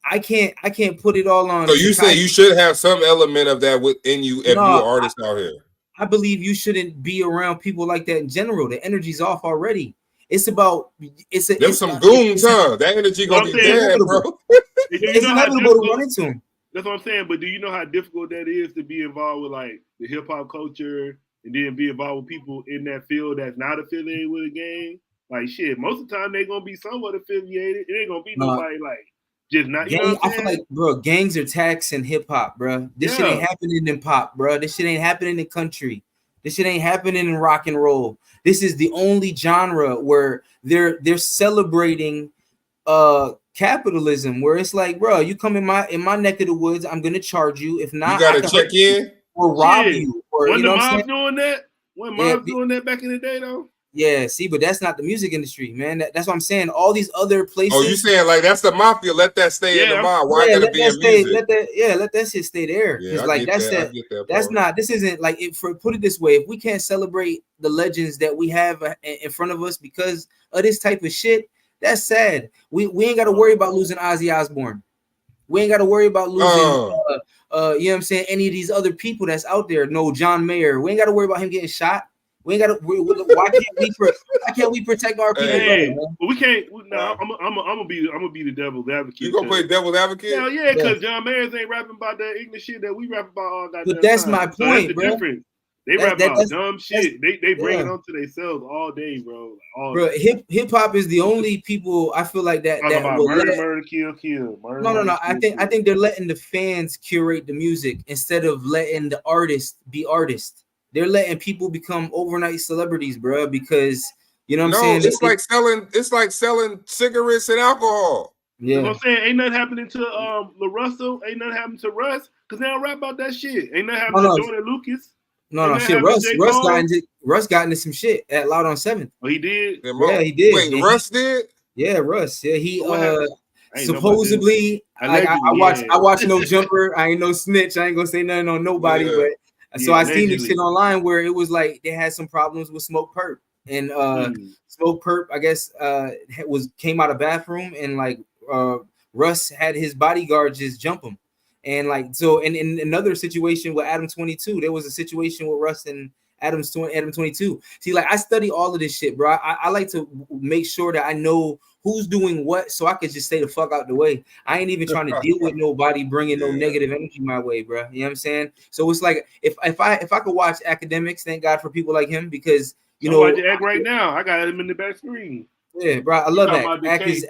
I can't put it all on.
So you say you should have some element of that within you if you're an artist out here.
I believe you shouldn't be around people like that in general. The energy's off already. It's about
there's some goons, huh? That energy gonna be bad, bro.
It's inevitable to run into him.
That's what I'm saying. But do you know how difficult that is to be involved with like the hip hop culture and then be involved with people in that field that's not affiliated with a gang? Like shit, most of the time they're gonna be somewhat affiliated. It ain't gonna be nobody like just not. You know what I'm
I feel like, bro, gangs are taxing hip hop, bro. This shit ain't happening in pop, bro. This shit ain't happening in country. This shit ain't happening in rock and roll. This is the only genre where they're celebrating capitalism, where it's like, bro, you come in my neck of the woods, I'm gonna charge you. If not,
you gotta check in
or rob you. Or
when
you
the
know
mob doing that, when mob doing that back in the day, though.
Yeah, see, but that's not the music industry, man. That's what I'm saying. All these other places.
Oh, you saying like that's the mafia? Let that stay in the mob. Why gotta be in
music?
Let
that shit stay there.
Yeah,
like that's not. This isn't like put it this way. If we can't celebrate the legends that we have in front of us because of this type of shit, that's sad. We ain't got to worry about losing Ozzy Osbourne. We ain't got to worry about losing. You know what I'm saying? Any of these other people that's out there. No, John Mayer. We ain't got to worry about him getting shot. We ain't got to. Why can't we protect our people?
Hey, but we can't. No, I'm gonna be the devil's advocate.
You gonna play devil's advocate?
Hell yeah, because John Mayers ain't rapping about that ignorant shit that we rap about all that.
But that's my point,
so that's the
bro.
difference. They rap about dumb shit. They bring it onto themselves all day, bro.
Bro, hip hop is the only people I feel like that will
murder, kill.
No. I think they're letting the fans curate the music instead of letting the artist be artists. They're letting people become overnight celebrities, bro, because you know what I'm saying?
It's like selling cigarettes and alcohol.
Yeah. You know what I'm saying? Ain't nothing happening to La Russell, ain't nothing happening to Russ, because they don't rap about that shit. Ain't nothing happening to Jordan Lucas.
No, shit. Russ got into some shit at Loud on 7th.
Oh, he did?
Yeah, he did.
Wait, Russ did?
Yeah, Russ. Yeah, he supposedly I watch No Jumper. I ain't no snitch. I ain't gonna say nothing on nobody, but so I seen this shit online where it was like they had some problems with Smoke Perp. And Smoke Perp, I guess, came out of bathroom and like Russ had his bodyguard just jump him. And like so in another situation with Adam 22, there was a situation with Russ and Adam 22. See, like I study all of this shit, bro. I like to make sure that I know who's doing what so I could just stay the fuck out the way. I ain't even trying to deal with nobody bringing no negative energy my way, bro. You know what I'm saying? So it's like if I could watch academics, thank God for people like him, because you know
Act right now. I got him in the back screen.
Yeah, bro. I love Act. Act is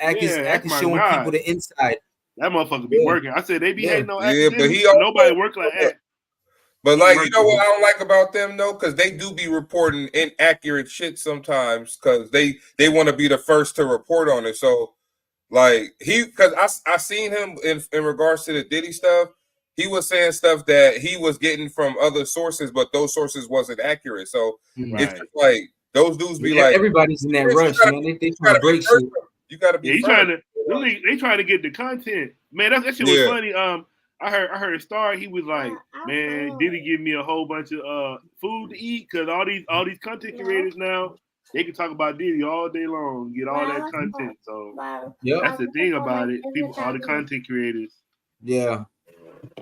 showing people the inside.
That motherfucker be working. I said they be hating on academics,
but
nobody work like Act.
But like, you know what I don't like about them though, because they do be reporting inaccurate shit sometimes, because they want to be the first to report on it. So like because I seen him in regards to the Diddy stuff, he was saying stuff that he was getting from other sources, but those sources wasn't accurate. So it's just like those dudes be like,
everybody's in that rush, man. They trying to break shit.
You gotta be
trying to really. They trying to get the content, man. That shit was funny. I heard a Star. He was like, man, did he give me a whole bunch of food to eat? Because all these content creators now, they can talk about Diddy all day long, get all that content. So that's the thing about it. People, all the content creators.
Yeah.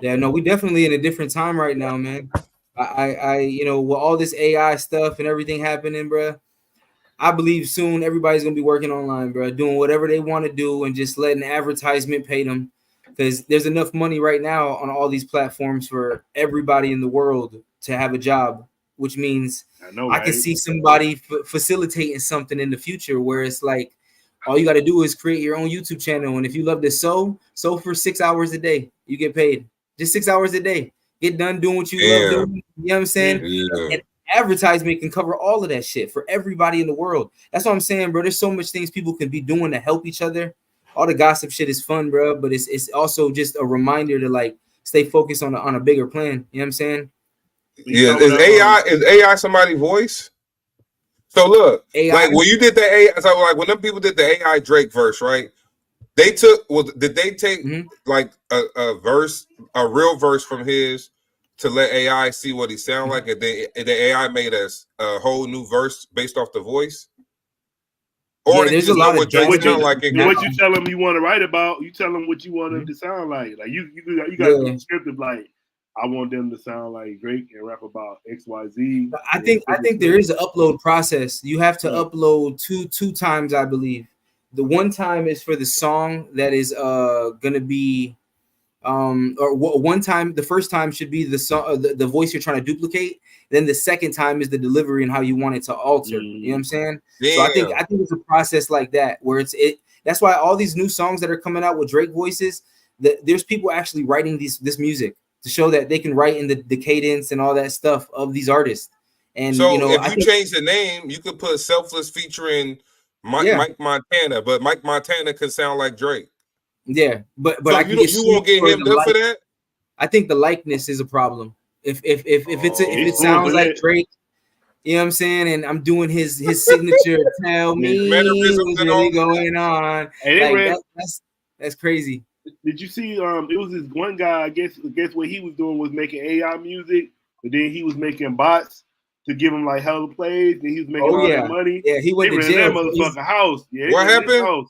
No, we definitely in a different time right now, man. I you know, with all this AI stuff and everything happening, bro, I believe soon everybody's gonna be working online, bro, doing whatever they want to do and just letting advertisement pay them, because there's enough money right now on all these platforms for everybody in the world to have a job, which means I can see somebody facilitating something in the future where it's like all you got to do is create your own YouTube channel, and if you love to sew for 6 hours a day, you get paid. Just 6 hours a day. Get done doing what you love doing. You know what I'm saying?
Yeah.
And advertisement can cover all of that shit for everybody in the world. That's what I'm saying, bro. There's so much things people can be doing to help each other. All the gossip shit is fun, bro, but it's also just a reminder to like stay focused on a bigger plan. You know what I'm saying?
Yeah. Is AI somebody's voice? So look, AI, like when you did the AI, so like when them people did the AI Drake verse, right? They took did they take like a real verse from his to let AI see what he sound like, and the AI made us a whole new verse based off the voice? Or
there's a lot of
what you tell them you want to write about, you tell them what you want them to sound like. Like you got to be descriptive, like I want them to sound like Drake and rap about XYZ.
I think there is an upload process. You have to upload two times, I believe. The one time is for the song that is gonna be one time. The first time should be the song, the voice you're trying to duplicate. Then the second time is the delivery and how you want it to alter. You know what I'm saying? Yeah. So I think it's a process like that where That's why all these new songs that are coming out with Drake voices, there's people actually writing this music to show that they can write in the cadence and all that stuff of these artists. And
so
you know,
if you change the name, you could put Selfless featuring Mike Montana, but Mike Montana can sound like Drake.
Yeah, but
so
I
you won't get him done for that.
I think the likeness is a problem. If it sounds like Drake, you know what I'm saying, and I'm doing his signature, tell me what's really going on. Like, that's crazy.
Did you see? It was this one guy. I guess what he was doing was making AI music, but then he was making bots to give him like hella plays, and he was making all that money.
Yeah, he went to jail.
That motherfucking house. Yeah,
what happened?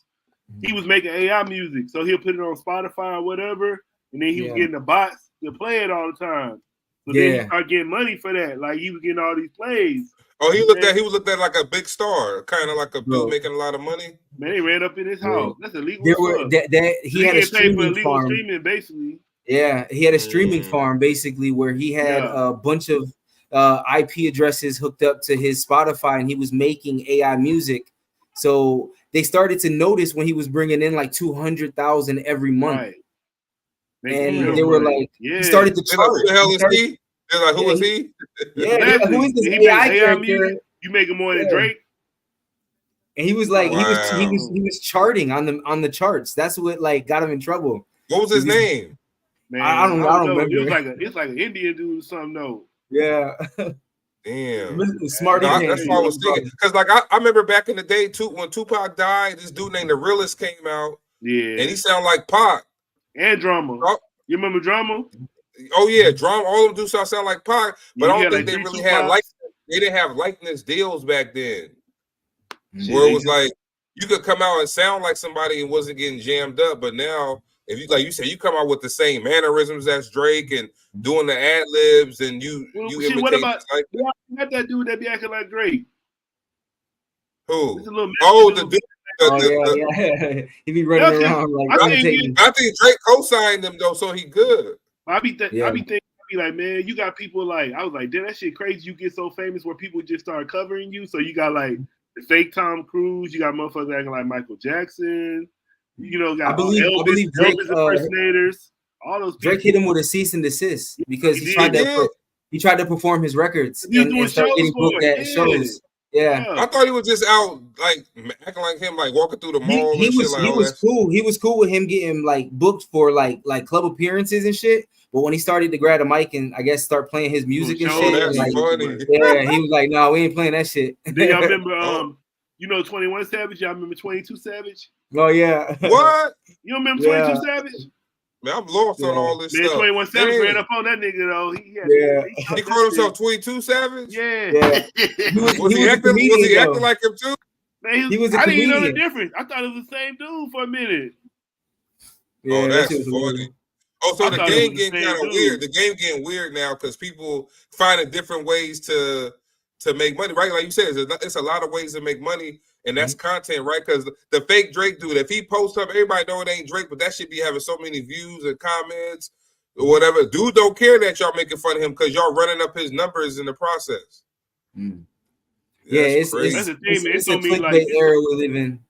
He was making AI music, so he'll put it on Spotify or whatever, and then he was getting the bots to play it all the time. So then he started getting money for that. Like he was getting all these plays.
Oh, he was looked at like a big star, kind of like a dude making a lot of money.
Man, they ran up in his house. That's illegal.
He had a streaming farm.
Streaming, basically.
Yeah, he had a streaming farm basically where he had a bunch of IP addresses hooked up to his Spotify, and he was making AI music. So they started to notice when he was bringing in like 200,000 every month. Right. And they were like, he started to chart.
Who the hell is he? They're like, who is he?
Yeah, who is this AI character?
You making more than Drake?
And he was like, he was charting on the charts. That's what like got him in trouble.
What was his name?
Man,
I don't remember.
It's like an Indian dude or something though.
Yeah.
Damn.
Smart.
That's what I was thinking. Because like I remember back in the day too, when Tupac died, this dude named The Realest came out. Yeah. And he sounded like Pac.
And Drama. You remember Drama?
Oh yeah, Drama. All of them do sound like Pac, but I don't think they really had they didn't have likeness deals back then. Where it was like you could come out and sound like somebody and wasn't getting jammed up, but now if you like you say you come out with the same mannerisms as Drake and doing the ad libs and you imitate.
What about that dude that be acting like Drake?
Who? The dude.
He be running around like
I think Drake co-signed him though, so he good.
I be like, man, you got people like I was like, damn, that shit crazy. You get so famous where people just start covering you. So you got like the fake Tom Cruise, you got motherfuckers acting like Michael Jackson. You know, got Elvis impersonators. All those people.
Drake hit him with a cease and desist because he tried to perform his records and start getting booked at shows. Yeah,
I thought he was just out like acting like him, like walking through the mall. He was
cool. He was cool with him getting like booked for like club appearances and shit. But when he started to grab a mic and I guess start playing his music and shit, like, yeah, he was like, "No, we ain't playing that shit."
Do y'all remember? You know, 21 Savage. Y'all remember 22 Savage?
Oh yeah.
What?
You remember 22 Savage?
Man, I'm lost on all this stuff.
21 Savage ran up on that nigga though.
He called himself 22 Savage.
Yeah.
Was he acting like him too?
Man,
he was. I
didn't even know the difference. I thought it was the same dude for a minute.
Yeah, that's funny. Oh, so the game getting kind of weird. The game getting weird now because people finding different ways to make money, right? Like you said, it's a lot of ways to make money, and that's content, right? Because the fake Drake dude, if he posts up, everybody know it ain't Drake, but that should be having so many views and comments or whatever. Dude don't care that y'all making fun of him because y'all running up his numbers in the process.
Yeah, it's a clickbait era we live in.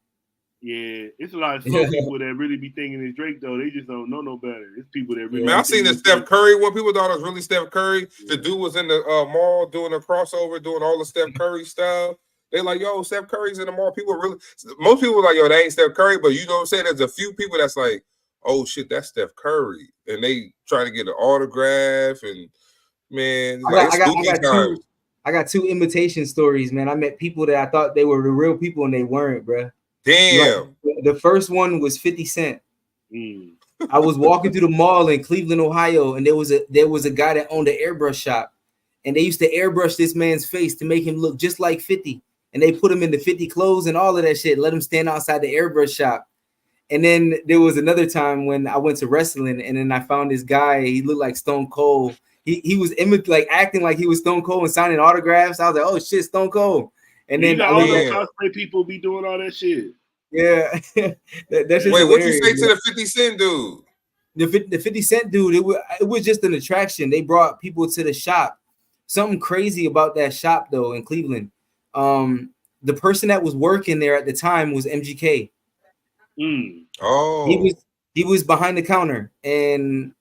Yeah, it's a lot of slow people that really be thinking it's Drake though. They just don't know no better. It's people that really.
Man, I seen the Steph Curry one. People thought it was really Steph Curry. The dude was in the mall doing a crossover, doing all the Steph Curry stuff. They like, yo, Steph Curry's in the mall. Most people were like, yo, that ain't Steph Curry. But you know what I'm saying? There's a few people that's like, oh shit, that's Steph Curry, and they try to get an autograph. And man,
I got two imitation stories, man. I met people that I thought they were the real people and they weren't, bro.
Damn.
Like, the first one was 50 Cent. I was walking through the mall in Cleveland, Ohio, and there was a guy that owned an airbrush shop, and they used to airbrush this man's face to make him look just like 50. And they put him in the 50 clothes and all of that shit, let him stand outside the airbrush shop. And then there was another time when I went to wrestling, and then I found this guy. He looked like Stone Cold. He was acting like he was Stone Cold and signing autographs. I was like, oh shit, Stone Cold. And then
all the cosplay people be doing all that shit.
Yeah. That's just
wait, what you say to the 50 Cent dude?
The 50 Cent dude, it was just an attraction. They brought people to the shop. Something crazy about that shop though in Cleveland. The person that was working there at the time was MGK.
Oh,
he was behind the counter, and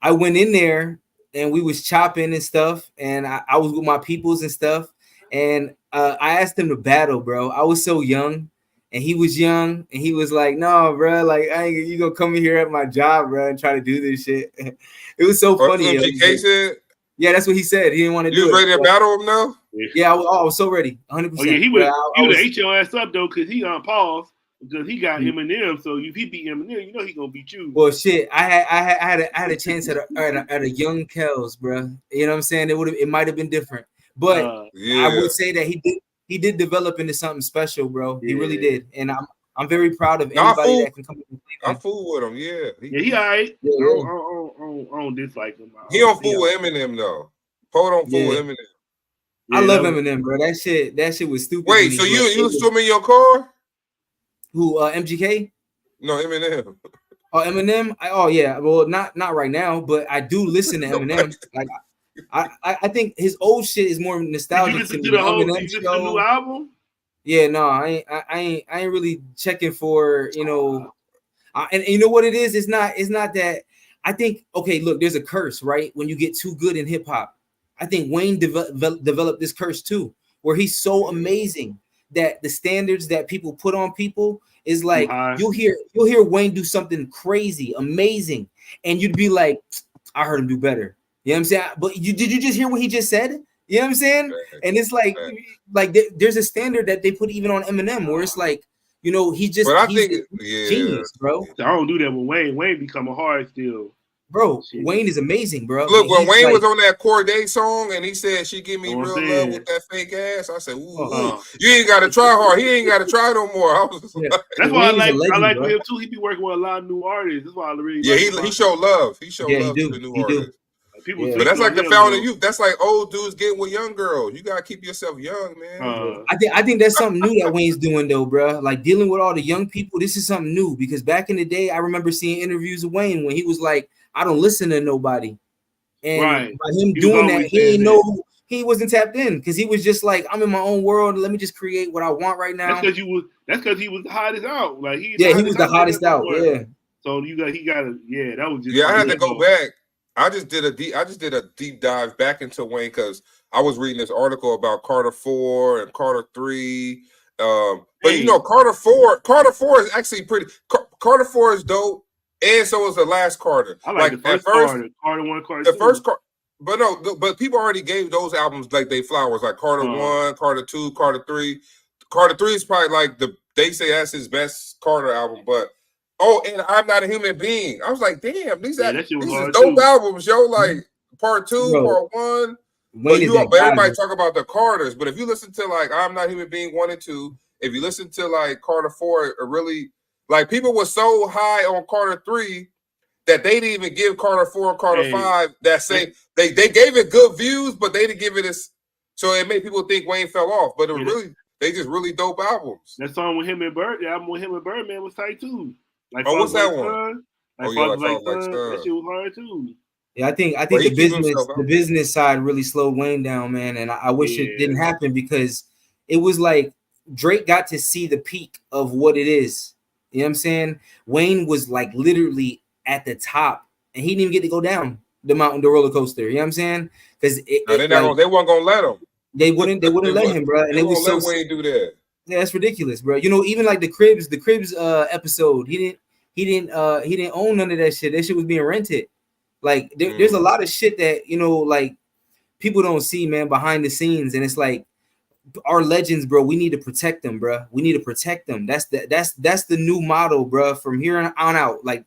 I went in there, and we was chopping and stuff, and I was with my peoples and stuff, and I asked him to battle, bro. I was so young, and he was young, and he was like, "No, bro, like you gonna come in here at my job, bro, and try to do this shit." It was so funny.
MGK said.
Yeah, that's what he said. He didn't want to do it.
You was ready to battle him now?
Yeah, I was so ready, 100%.
Oh yeah, he would have ate your ass up though, because he on pause. Because he got Eminem, so if he beat Eminem, you know he gonna beat you.
Well, shit, I had a chance at a young Kells, bro. You know what I'm saying? It might have been different, but I would say that he did develop into something special, bro. He really did, and I'm very proud of anybody that can come and play.
I fool with him, yeah.
He all right. I don't dislike him.
He don't fool with Eminem though. Poe don't fool with Eminem.
I love Eminem, bro. That shit was stupid.
Wait, so you swim in your car?
Who MGK?
No, Eminem.
Oh, Eminem. Oh yeah. Well, not right now, but I do listen to Eminem. Like I think his old shit is more nostalgic to me.
The new album?
Yeah, no, I ain't really checking for, you know, and you know what it is? It's not that. I think, okay, look, there's a curse, right? When you get too good in hip hop, I think Wayne developed this curse too, where he's so amazing that the standards that people put on people is like you'll hear Wayne do something crazy, amazing, and you'd be like, I heard him do better. You know what I'm saying? But did you just hear what he just said? You know what I'm saying? And it's like there's a standard that they put even on Eminem where it's like, you know, he's genius, bro.
I don't do that with Wayne. Wayne become a hard still.
Bro, Wayne is amazing, bro.
Look, when Wayne was on that Corday song and he said she give me real love with that fake ass, I said, ooh, you ain't got to try hard. He ain't got to try no more. I was like,
that's why I like him too. He be working with a lot of new artists. That's why I really
he showed love. He showed love to the new artists. But that's like the fountain of youth. That's like old dudes getting with young girls. You gotta keep yourself young, man.
I think that's something new that Wayne's doing though, bro. Like dealing with all the young people. This is something new because back in the day, I remember seeing interviews of Wayne when he was like, I don't listen to nobody. And by him doing that, he wasn't tapped in because he was just like, I'm in my own world. Let me just create what I want right now.
That's because he was the hottest out. Like he
was the hottest out. Yeah.
So he got that was just
I had to go back. I just did a deep dive back into Wayne because I was reading this article about Carter 4 and Carter 3. But you know, Carter 4 is actually pretty. Carter 4 is dope. And so was the last Carter.
I like the first Carter 1, Carter 2.
The first Carter, but people already gave those albums like they flowers, like Carter 1, Carter 2, Carter 3. Carter 3 is probably like they say that's his best Carter album. But and I'm Not a Human Being. I was like, damn, these are dope albums, yo. Like part 2, part 1. But everybody talk about the Carters. But if you listen to like I'm Not a Human Being 1 and 2, if you listen to like Carter 4, it really. Like people were so high on Carter 3 that they didn't even give Carter 4 and Carter 5 that same. They gave it good views, but they didn't give it as. So it made people think Wayne fell off. But it was they just really dope albums.
That song with him and the album with him and Birdman was tight too. Like
what's that one?
That shit was hard too.
Yeah, I think the business side really slowed Wayne down, man. And I wish it didn't happen because it was like Drake got to see the peak of what it is. You know what I'm saying? Wayne was like literally at the top, and he didn't even get to go down the roller coaster. You know what I'm saying? Because they weren't
gonna let him.
They wouldn't let him, bro. And
it was so Wayne do that.
Yeah, that's ridiculous, bro. You know, even like the Cribs episode, he didn't own none of that shit. That shit was being rented. Like there's a lot of shit that, you know, like people don't see, man, behind the scenes, and it's like. Our legends, bro. We need to protect them, bro. We need to protect them. That's the new motto, bro. From here on out, like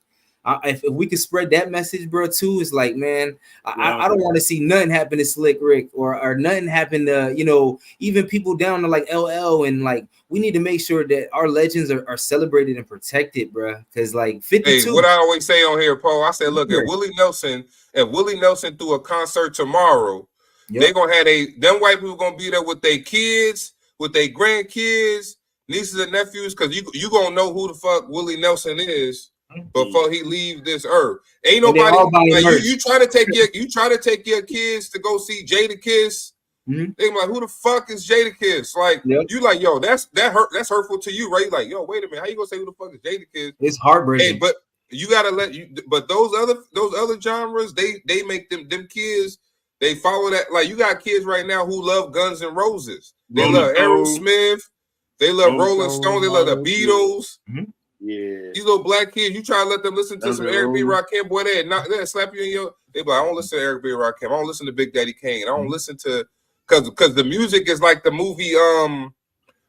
if we could spread that message, bro, too, it's like, man, I don't want to see nothing happen to Slick Rick or nothing happen to, you know, even people down to like LL, and like we need to make sure that our legends are celebrated and protected, bro. Because like 52.
Hey, what I always say on here, Paul, I said, look, if Willie Nelson threw a concert tomorrow. Yep. They gonna have them white people gonna be there with their kids, with their grandkids, nieces and nephews, because you gonna know who the fuck Willie Nelson is before he leaves this earth. Ain't nobody like, you try to take your kids to go see Jadakiss
Mm-hmm.
They be like, who the fuck is Jadakiss? Like, you like, yo, that's hurtful to you, right? You like, yo, wait a minute, how you gonna say who the fuck is Jadakiss?
It's heartbreaking.
Hey, but you gotta but those other genres, they make them kids, they follow that. Like, you got kids right now who love Guns N' Roses. They love Aerosmith. They love Rolling Stone. They love the Beatles.
Mm-hmm.
Yeah.
These little black kids, you try to let them listen to some Eric B. Rakim, boy, they'll slap you in your. They be like, I don't listen to Eric B. Rakim. I don't listen to Big Daddy Kane. I don't listen to because the music is like the movie.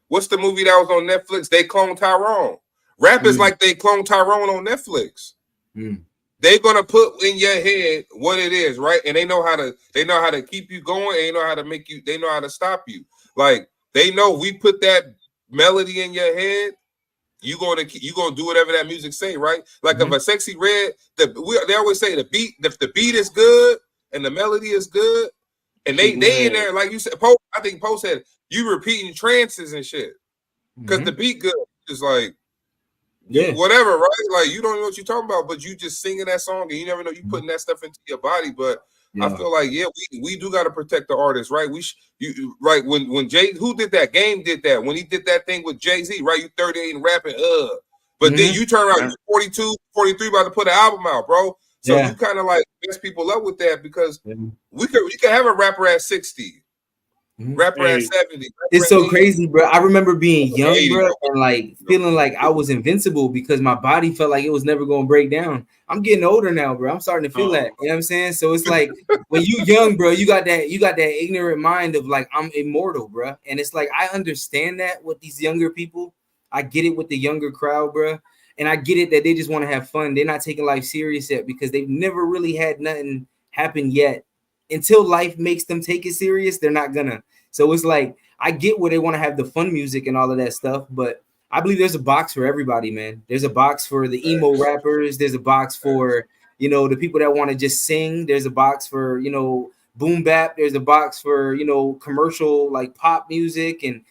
What's the movie that was on Netflix? They clone Tyrone. Rap is like they clone Tyrone on Netflix. They're gonna put in your head what it is, right? And they know how to keep you going, and they know how to make you, they know how to stop you. Like, they know we put that melody in your head, you gonna do whatever that music say, right? Like if a Sexy Red, they always say the beat, if the beat is good and the melody is good, and they in there, like you said, I think Poe said, you repeating trances and shit. Because the beat good is like, whatever, right? Like, you don't know what you're talking about, but you just singing that song and you never know you putting that stuff into your body. But I feel like, we do got to protect the artists, right? Right, when Jay, who did that? Game did that when he did that thing with Jay-Z, right? You 38 and rapping, but then you turn around, you 42, 43, about to put an album out, bro. So you kind of like mess people up with that, because we could have a rapper at 60. Rapper at 70.
It's so crazy, bro. I remember being young, bro, and like feeling like I was invincible because my body felt like it was never gonna break down. I'm getting older now, bro. I'm starting to feel that. You know what I'm saying? So it's like when you young, bro, you got that ignorant mind of like, I'm immortal, bro. And it's like, I understand that with these younger people. I get it with the younger crowd, bro. And I get it that they just want to have fun. They're not taking life serious yet because they've never really had nothing happen yet. Until life makes them take it serious, they're not gonna. So it's like, I get where they want to have the fun music and all of that stuff, but I believe there's a box for everybody, man. There's a box for the emo rappers. There's a box for, the people that want to just sing. There's a box for, boom bap. There's a box for, commercial like pop music. And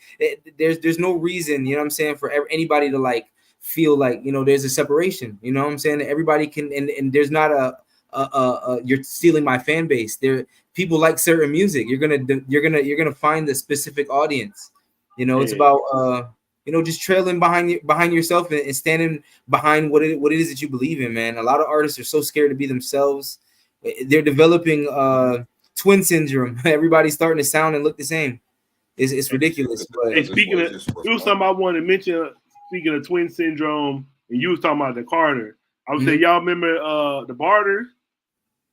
there's no reason, you know what I'm saying, for anybody to like feel like, there's a separation, you know what I'm saying? Everybody can, and there's not you're stealing my fan base. There, people like certain music. You're gonna find the specific audience. It's about just trailing behind yourself and standing behind what it is that you believe in, man. A lot of artists are so scared to be themselves. They're developing twin syndrome. Everybody's starting to sound and look the same. It's ridiculous. But
hey, speaking of, it was something I wanted to mention. Speaking of twin syndrome, and you was talking about the Carter. I would say, y'all remember the Barters?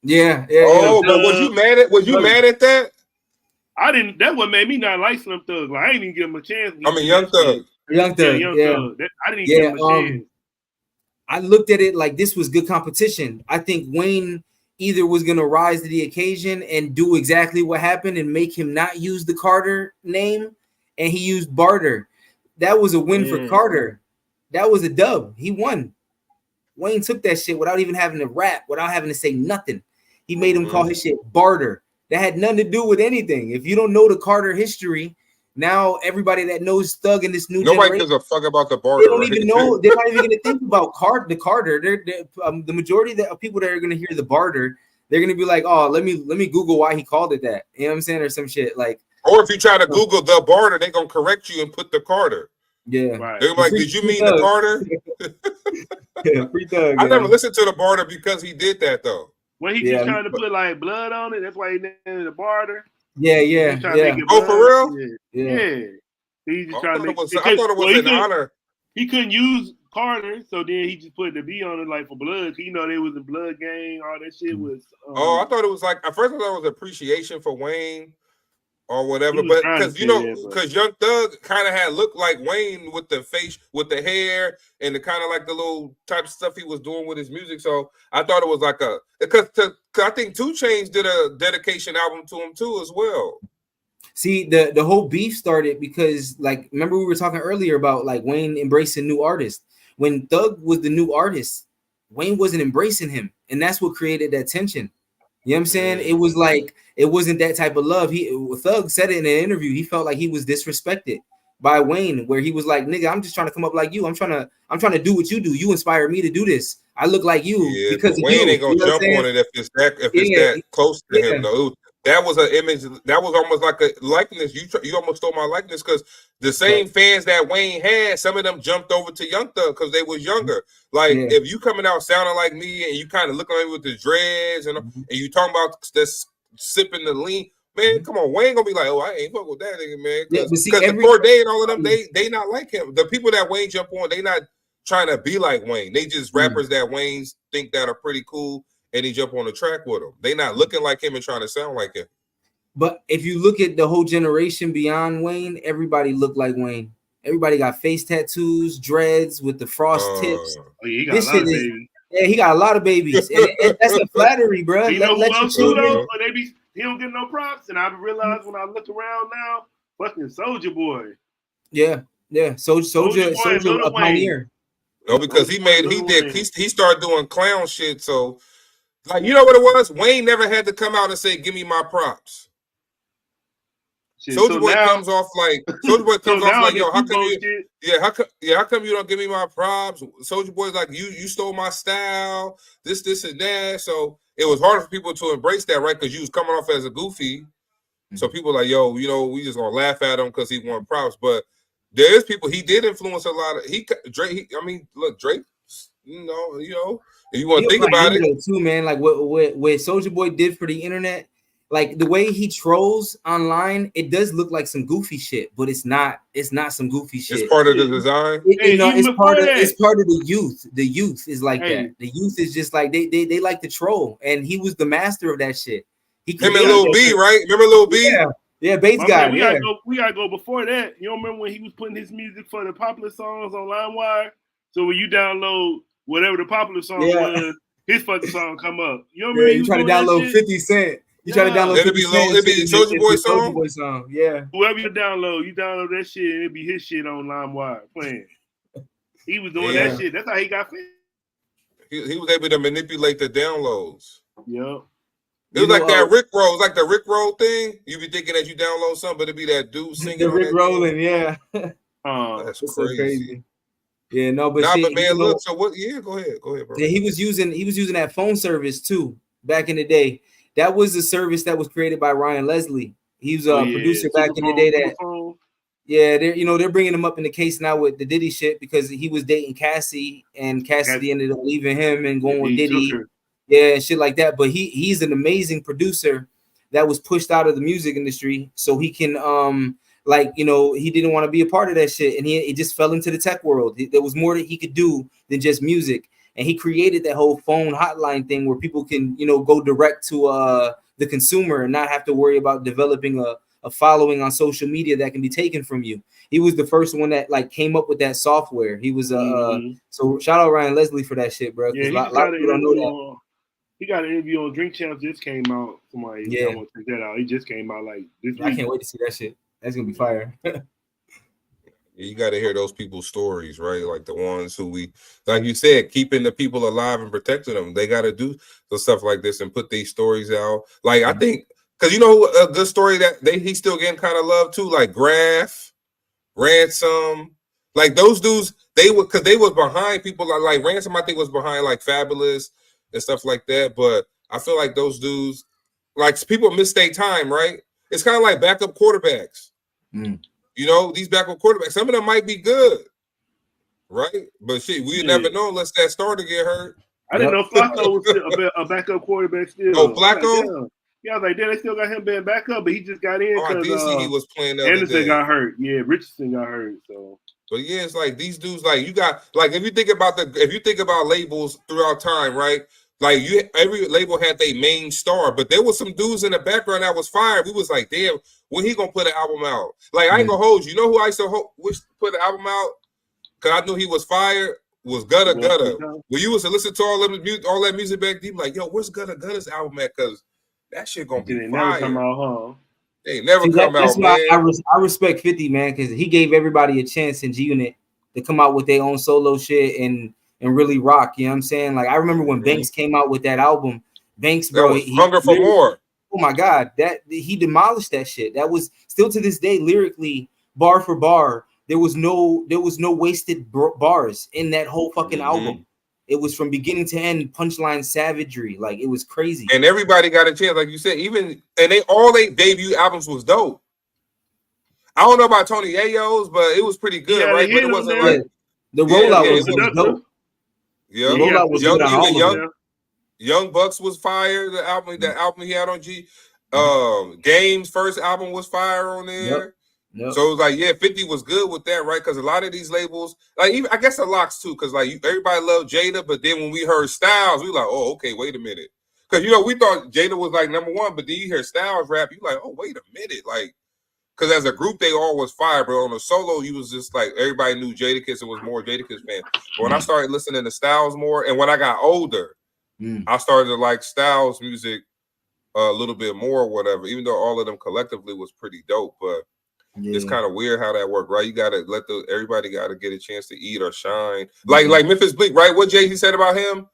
Yeah.
Oh, but was you mad at that?
I didn't. That's what made me not like Slim Thug. Like, I didn't even give him a chance.
I mean, Young Thug.
Young Thug. I didn't even give him a chance.
I looked at it like this was good competition. I think Wayne either was going to rise to the occasion and do exactly what happened and make him not use the Carter name, and he used Barter. That was a win for Carter. That was a dub. He won. Wayne took that shit without even having to rap, without having to say nothing. He made him call his shit Barter. That had nothing to do with anything. If you don't know the Carter history, now everybody that knows Thug in this new
nobody gives a fuck about the Barter.
They don't even know. They're not even going to think about the Carter. The majority of the people that are going to hear the Barter, they're going to be like, oh, let me Google why he called it that. You know what I'm saying? Or some shit like.
Or if you try to Google the Barter, they're going to correct you and put the Carter.
Yeah.
Right.
They're like, did you mean the Carter?
Free Thug.
I never listened to the Barter because he did that though.
When he just trying to put like blood on it, that's why he named the Barter.
Yeah.
Oh, for real?
Yeah.
He just trying to make.
I thought it was an honor.
He couldn't use Carter, so then he just put the B on it like for blood. They was a blood gang. All that shit was.
I thought it was like at first I thought it was appreciation for Wayne or whatever, but because because Young Thug kind of had looked like Wayne with the face, with the hair, and the kind of like the little type of stuff he was doing with his music. So I thought it was like because I think 2 Chainz did a dedication album to him too as well.
See, the whole beef started because, like, remember we were talking earlier about like Wayne embracing new artists. When Thug was the new artist, Wayne wasn't embracing him, and that's what created that tension. You know what I'm saying? It was like, it wasn't that type of love. Thug said it in an interview. He felt like he was disrespected by Wayne, where he was like, nigga, I'm just trying to come up like you. I'm trying to do what you do. You inspire me to do this. I look like you because
Wayne
of you.
Ain't gonna jump on it if it's that close to him though. that was an image. That was almost like a likeness. You almost stole my likeness because the same fans that Wayne had, some of them jumped over to Young Thug because they was younger. Like if you coming out sounding like me and you kind of looking like me with the dreads and you talking about this sipping the lean, man, come on, Wayne gonna be like, oh, I ain't fuck with that nigga, man. Because the Corday and all of them, they not like him. The people that Wayne jump on, they not trying to be like Wayne. They just rappers that Wayne think that are pretty cool. And he jump on the track with him. They not looking like him and trying to sound like him.
But if you look at the whole generation beyond Wayne, everybody looked like Wayne. Everybody got face tattoos, dreads with the frost tips.
Oh, yeah, he got a lot of babies.
Yeah, he got a lot of babies. and that's a flattery, bro.
You know who else too, though? He don't get no props. And I realized when I look around now, fucking Soulja Boy.
Yeah. Soulja a pioneer.
No, because he started doing clown shit, so like, you know what it was? Wayne never had to come out and say, "Give me my props." Soulja Boy comes off like, yo, how come you? Yeah, how come you don't give me my props? Soulja Boy's like, you stole my style, this and that. So it was harder for people to embrace that, right? Because you was coming off as a goofy. So people like, yo, you know, we just gonna laugh at him because he won props. But there's people he did influence a lot of. Drake. Drake. You know. If you want to think about it
too, man, like what Soulja Boy did for the internet, like the way he trolls online, it does look like some goofy shit, but it's not some goofy shit.
It's part of the design.
It's part of the youth. The youth is like that. The youth is just like they like to troll, and he was the master of that shit.
Him and Lil B, right? Remember Lil B?
Yeah, Bates guy.
We gotta go before that. You don't remember when he was putting his music for the popular songs on LimeWire? So when you download whatever the popular song was, his fucking song come up. You know what I mean?
You try to download 50 Cent. You try to download 50 Cent.
It'd be Soulja Boy
song. Yeah.
Whoever you download that shit, and it'd be his shit on LimeWire playing. He was doing that shit. That's how he got famous.
He was able to manipulate the downloads.
Yep.
It was like that Rick Roll. It's like the Rick Roll thing. You be thinking that you download something, but it'd be that dude singing.
The Rick rolling, yeah.
That's crazy.
Yeah, no, but
man, look. So what? Yeah, go ahead, bro.
Yeah, he was using that phone service too back in the day. That was a service that was created by Ryan Leslie. He was a producer back in the day. They're bringing him up in the case now with the Diddy shit because he was dating Cassie, and Cassidy ended up leaving him and going with Diddy. Yeah, and shit like that. But he's an amazing producer that was pushed out of the music industry so he can he didn't want to be a part of that shit, and he just fell into the tech world. There was more that he could do than just music, and he created that whole phone hotline thing where people can, go direct to the consumer and not have to worry about developing a following on social media that can be taken from you. He was the first one that came up with that software. He was so shout out Ryan Leslie for that shit, bro.
Yeah,
a lot of people don't know that.
He got an interview on Drink Champs. Just came out. Somebody, I want to check that out. He just came out like this week.
I can't wait to see that shit. That's gonna be fire.
You got to hear those people's stories, right? Like the ones who we, like you said, keeping the people alive and protecting them. They got to do the stuff like this and put these stories out. Like I think, because a good story that he's still getting kind of love too, like Graph, Ransom, like those dudes. They was behind people like Ransom. I think was behind like Fabulous and stuff like that. But I feel like those dudes, like people miss their time, right? It's kind of like backup quarterbacks. These backup quarterbacks, some of them might be good, right? But shit, we never know unless that starter get hurt.
I didn't know Flacco was still a backup quarterback still.
Oh, Flacco?
I was like, they still got him being backup, but he just got in
because I did see he was playing the other
Anderson
day.
got hurt. Yeah, Richardson got hurt. So,
but yeah, it's like these dudes, like you got, like if you think about labels throughout time, right? Like every label had their main star, but there was some dudes in the background that was fired. We was like, damn, when he gonna put an album out? Like I ain't gonna hold you. You know who I used to wish to put an album out? Cause I knew he was fired. Was Gutta. When you was to listen to all that music back then, like, yo, where's Gutta's album at? Cause that shit gonna be fire.
Never come out, huh?
They never come out, man.
I respect 50, man, because he gave everybody a chance in G Unit to come out with their own solo shit and really rock. You know what I'm saying? Like I remember when Banks came out with that album. Banks, bro,
Hunger for More.
Oh my God, that he demolished that shit. That was still to this day lyrically, bar for bar. There was no wasted bars in that whole fucking album. It was from beginning to end, punchline savagery. Like it was crazy.
And everybody got a chance, like you said. Even and they debut albums was dope. I don't know about Tony Ayo's, but it was pretty good, right? But it wasn't like
the rollout was dope.
Yeah,
the rollout was good on all of them.
Young Bucks was fire. The album he had on G. Game's first album was fire on there. Yep. So it was like, yeah, 50 was good with that, right? Because a lot of these labels, like even I guess the Locks too, because like everybody loved Jada, but then when we heard Styles, we were like, oh, okay, wait a minute. Because we thought Jada was like number one, but then you hear Styles rap, you like, oh, wait a minute, like, because as a group they all was fire, but on a solo, you was just like everybody knew Jadakiss and was more Jadakiss fan. But when I started listening to Styles more, and when I got older, I started to like Styles music a little bit more, or whatever. Even though all of them collectively was pretty dope, but. Yeah. It's kind of weird how that worked, right? You gotta let everybody gotta get a chance to eat or shine. Like Memphis Bleek, right? What Jay-Z said about him?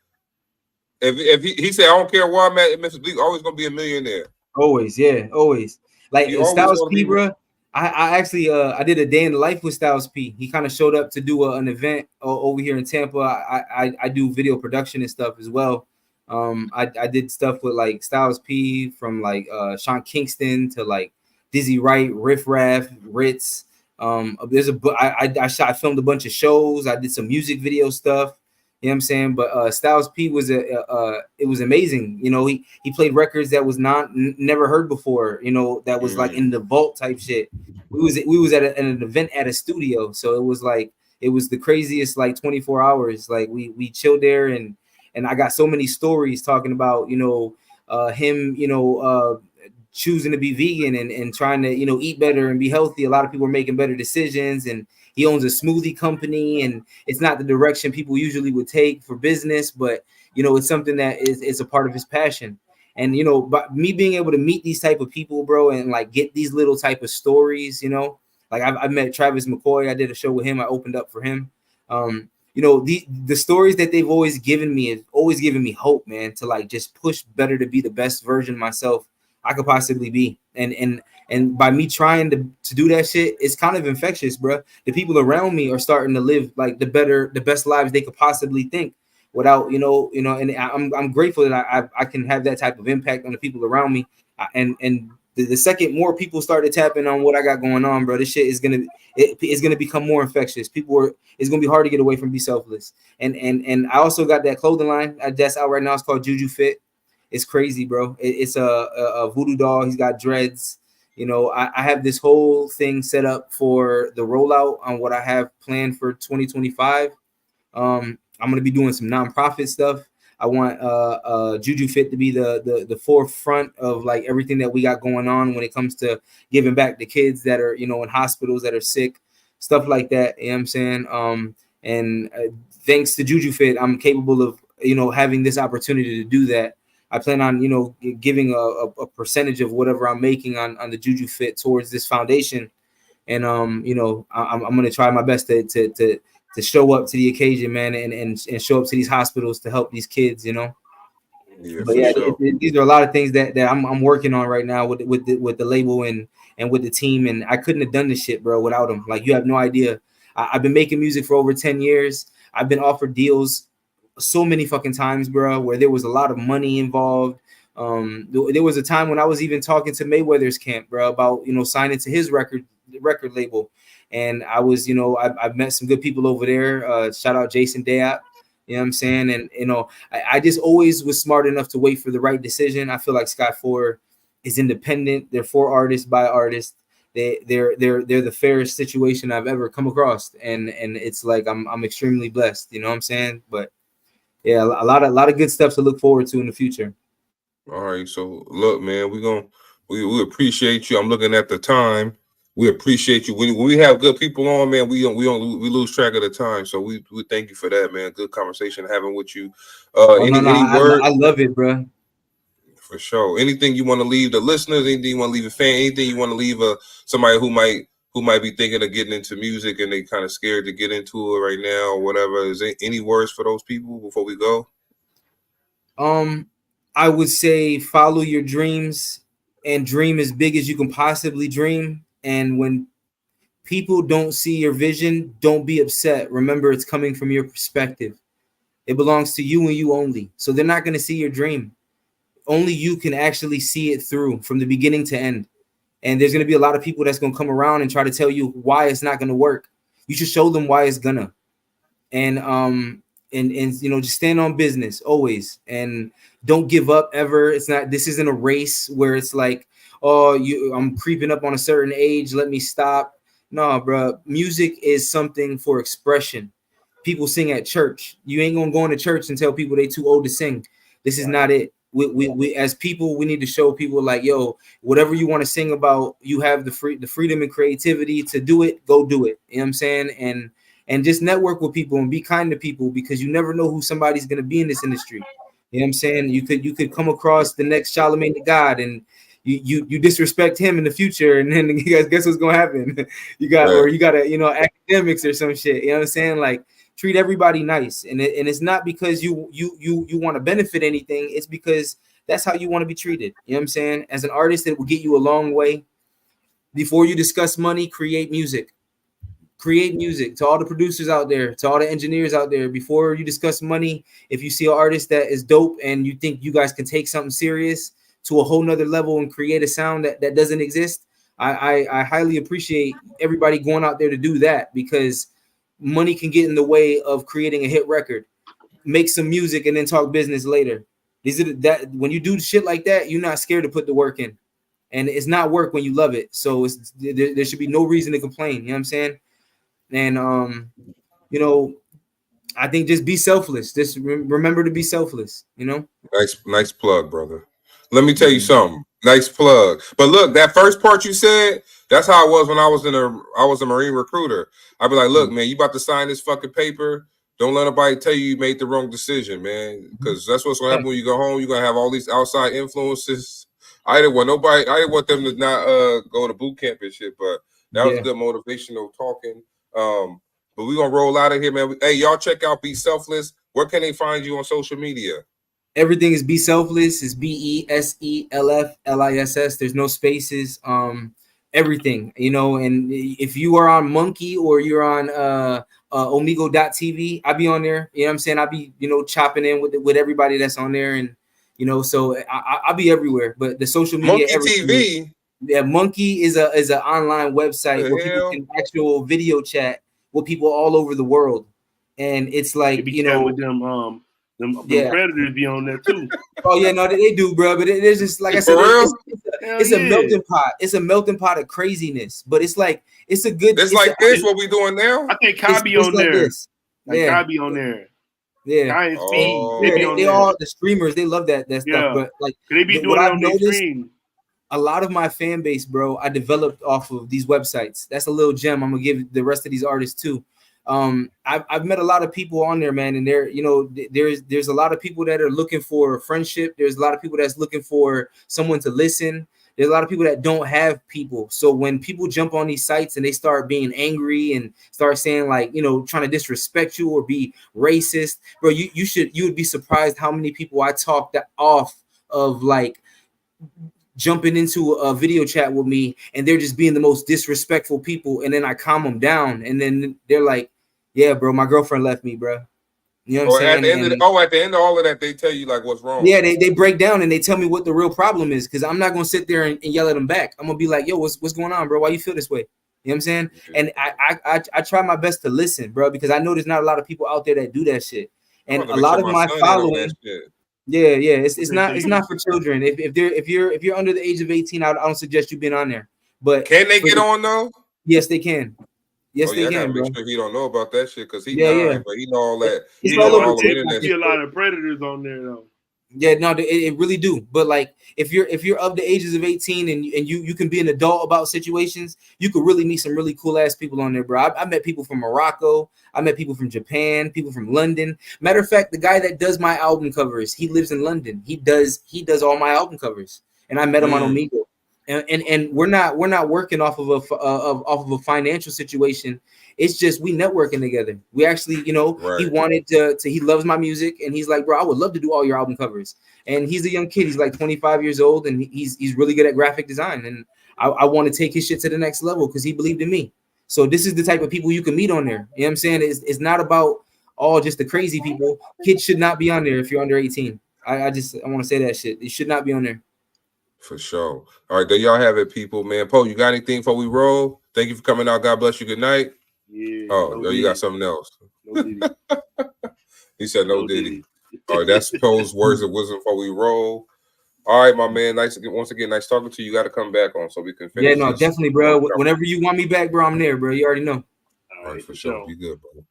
If he said, I don't care where I'm at, Memphis Bleek always gonna be a millionaire.
Always, yeah, always. Like Styles P, bro. I actually I did a day in the life with Styles P. He kind of showed up to do an event over here in Tampa. I do video production and stuff as well. I did stuff with like Styles P from like Sean Kingston to like Dizzy Wright, Riff Raff, Ritz. There's I filmed a bunch of shows. I did some music video stuff. You know what I'm saying? But Styles P was it was amazing. He played records that was never heard before. That was like in the vault type shit. We was at an event at a studio, so it was the craziest like 24 hours. Like we chilled there, and I got so many stories talking about him choosing to be vegan and trying to eat better and be healthy. A lot of people are making better decisions, and he owns a smoothie company, and it's not the direction people usually would take for business, but it's something that is a part of his passion. And but me being able to meet these type of people, bro, and like get these little type of stories, like I've met Travis McCoy. I did a show with him. I opened up for him. The stories that they've always given me is always giving me hope, man, to like just push better, to be the best version of myself I could possibly be. And by me trying to do that shit, it's kind of infectious, bro. The people around me are starting to live like the best lives they could possibly think without, and I'm grateful that I can have that type of impact on the people around me. And the second more people started tapping on what I got going on, bro, this shit is gonna become more infectious. It's gonna be hard to get away from Be Selfless. And I also got that clothing line that's out right now. It's called Juju Fit. It's crazy, bro. It's a voodoo doll. He's got dreads. I have this whole thing set up for the rollout on what I have planned for 2025. I'm going to be doing some nonprofit stuff. I want Juju Fit to be the forefront of like everything that we got going on when it comes to giving back to kids that are, in hospitals that are sick, stuff like that. You know what I'm saying? And thanks to Juju Fit, I'm capable of, having this opportunity to do that. I plan on, giving a percentage of whatever I'm making on the Juju Fit towards this foundation. And, I'm going to try my best to show up to the occasion, man, and show up to these hospitals to help these kids, Yeah, but yeah, sure. These are a lot of things that I'm working on right now with the label and with the team. And I couldn't have done this shit, bro, without them. Like, you have no idea. I've been making music for over 10 years. I've been offered deals so many fucking times, bro, where there was a lot of money involved. There was a time when I was even talking to Mayweather's camp, bro, about signing to his record label. And I was, I've met some good people over there. Shout out Jason Diop. You know what I'm saying? And I just always was smart enough to wait for the right decision. I feel like Sky 4 is independent. They're for artists by artists. They're the fairest situation I've ever come across. And it's like I'm extremely blessed. You know what I'm saying? But yeah, a lot of good stuff to look forward to in the future.
All right, so look, man, we appreciate you. I'm looking at the time. We appreciate you. When we have good people on, man, we lose track of the time. So we thank you for that, man. Good conversation having with you. Any word?
I love it, bro.
For sure. Anything you want to leave the listeners? Anything you want to leave a fan? Anything you want to leave somebody who might be thinking of getting into music and they kind of scared to get into it right now or whatever? Is there any words for those people before we go?
I would say follow your dreams and dream as big as you can possibly dream. And when people don't see your vision, don't be upset. Remember, it's coming from your perspective. It belongs to you and you only. So they're not going to see your dream. Only you can actually see it through from the beginning to end. And there's going to be a lot of people that's going to come around and try to tell you why it's not going to work. You should show them why it's gonna. And you know, just stand on business always, and don't give up ever. This isn't a race where it's like, oh, I'm creeping up on a certain age, let me stop. No, bro, music is something for expression. People sing at church. You ain't gonna go into church and tell people they too old to sing. This is not it. We as people, we need to show people like, yo, whatever you want to sing about, you have the freedom and creativity to do it. Go do it. You know what I'm saying? And just network with people and be kind to people, because you never know who somebody's going to be in this industry. You know what I'm saying? You could come across the next Charlemagne the God, and you disrespect him in the future, and then you guys guess what's going to happen? you got academics or some shit. You know what I'm saying? Like, treat everybody nice, and it's not because you want to benefit anything. It's because that's how you want to be treated. You know what I'm saying? As an artist, it will get you a long way. Before you discuss money, create music. Create music. To all the producers out there, to all the engineers out there, before you discuss money, if you see an artist that is dope and you think you guys can take something serious to a whole nother level and create a sound that doesn't exist, I highly appreciate everybody going out there to do that, because money can get in the way of creating a hit record. Make some music and then talk business later. When you do shit like that, you're not scared to put the work in, and it's not work when you love it. So there should be no reason to complain. You know what I'm saying? And you know, I think just be selfless. Just remember to be selfless. You know.
Nice plug, brother. Let me tell you something. Nice plug. But look, that first part you said, that's how I was when I was a Marine recruiter. I'd be like, look, man, you about to sign this fucking paper. Don't let nobody tell you made the wrong decision, man. Because that's what's gonna happen when you go home. You're gonna have all these outside influences. I didn't want them to not go to boot camp and shit, but that was good motivational talking. But we're gonna roll out of here, man. Hey, y'all check out Be Selfless. Where can they find you on social media?
Everything is Be Selfless. It's BESELFLISS. There's no spaces. Everything, you know. And if you are on Monkey or you're on Omigo.tv, I'll be on there. You know what I'm saying? I'll be, you know, chopping in with everybody that's on there, and you know, so I'll be everywhere. But the social media,
Monkey TV.
Yeah, Monkey is an online website where people can actual video chat with people all over the world, and it's like, you know,
with them predators be on there too.
Oh yeah, no, they do, bro. But it's just like I said, it's a melting pot. It's a melting pot of craziness. But it's like it's a good.
It's like this. What we doing now?
I think Kai be on there. Kai be on there.
Yeah,
Kai and Speed.
They all the streamers. They love that stuff. But like
they be doing it on their stream.
A lot of my fan base, bro, I developed off of these websites. That's a little gem I'm gonna give the rest of these artists too. I've met a lot of people on there, man, and there's a lot of people that are looking for friendship. There's a lot of people that's looking for someone to listen. There's a lot of people that don't have people. So when people jump on these sites and they start being angry and start saying, like, you know, trying to disrespect you or be racist, bro, you would be surprised how many people I talked off of, like, jumping into a video chat with me and they're just being the most disrespectful people, and then I calm them down, and then they're like, yeah, bro, my girlfriend left me, bro. You know what I'm saying? At the
end of all of that, they tell you like what's wrong.
Yeah, they break down and they tell me what the real problem is, because I'm not gonna sit there and yell at them back. I'm gonna be like, yo, what's going on, bro? Why you feel this way? You know what I'm saying? And I try my best to listen, bro, because I know there's not a lot of people out there that do that shit. And a lot of my following, yeah, it's not for children. If you're under the age of 18, I don't suggest you being on there. But
can they get on though?
Yes, they can. Yes, they can, bro.
Make sure he don't know about that shit, because he nine, but he know all that.
He know all the internet. See a lot of predators on there though.
Yeah, no, it really do. But like, if you're of the ages of 18 and you can be an adult about situations, you could really meet some really cool ass people on there, bro. I met people from Morocco. I met people from Japan, people from London. Matter of fact, the guy that does my album covers, he lives in London. He does all my album covers, and I met him on Omigo. And we're not working off of a financial situation. It's just we networking together. We actually, you know, he wanted to he loves my music, and he's like, bro, I would love to do all your album covers. And he's a young kid. He's like 25 years old, and he's really good at graphic design. And I want to take his shit to the next level because he believed in me. So this is the type of people you can meet on there. You know what I'm saying? It's not about all just the crazy people. Kids should not be on there if you're under 18. I want to say that shit. It should not be on there.
For sure. All right, there y'all have it, people. Man, Poe, you got anything before we roll? Thank you for coming out. God bless you. Good night.
Yeah.
Oh,
no
you got something else.
No Diddy.
He said no Diddy. All right, that's Poe's words of wisdom before we roll. All right, my man. Once again, nice talking to you. You got to come back on so we can finish.
Yeah, no, definitely, bro. Whenever you want me back, bro, I'm there, bro. You already know.
All right, for sure. Be good, bro.